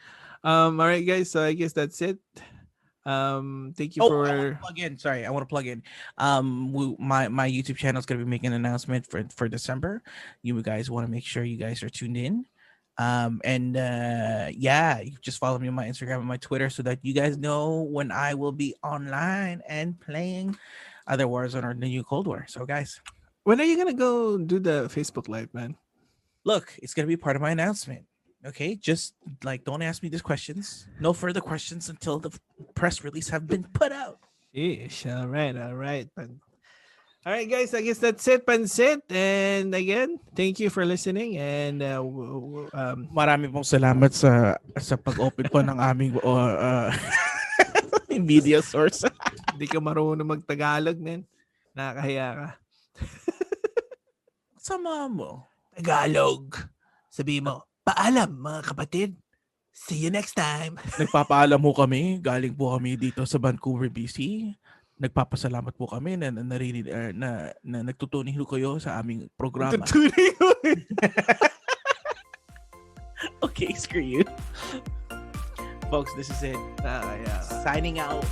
All right, guys. So I guess that's it. Thank you I for. want to plug in. Sorry, I want to plug in. My YouTube channel is gonna be making an announcement for December. You guys want to make sure you guys are tuned in. You just follow me on my Instagram and my Twitter so that you guys know when I will be online and playing other Warzone or the new Cold War. So guys, when are you gonna go do the Facebook Live, man? look, it's gonna be part of my announcement. Okay, just like don't ask me these questions. No further questions until the press release have been put out. Yeesh. All right. All right, guys. I guess that's it, Pansit. And again, thank you for listening. And Marami pong salamat sa pag-open po ng aming media source. Hindi ka marunong mag-Tagalog, man. Nakakahiya ka. Sama mo. Tagalog. Sabi mo, paalam mga kapatid. See you next time. Nagpapaalam mo kami. Galing po kami dito sa Vancouver, BC. nagpapasalamat po kami na nagtutuning kayo sa aming programa. Tutuloy ko. Okay, screw you. Folks, this is it. Yeah. Signing out.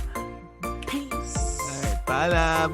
Peace. Alright, paalam.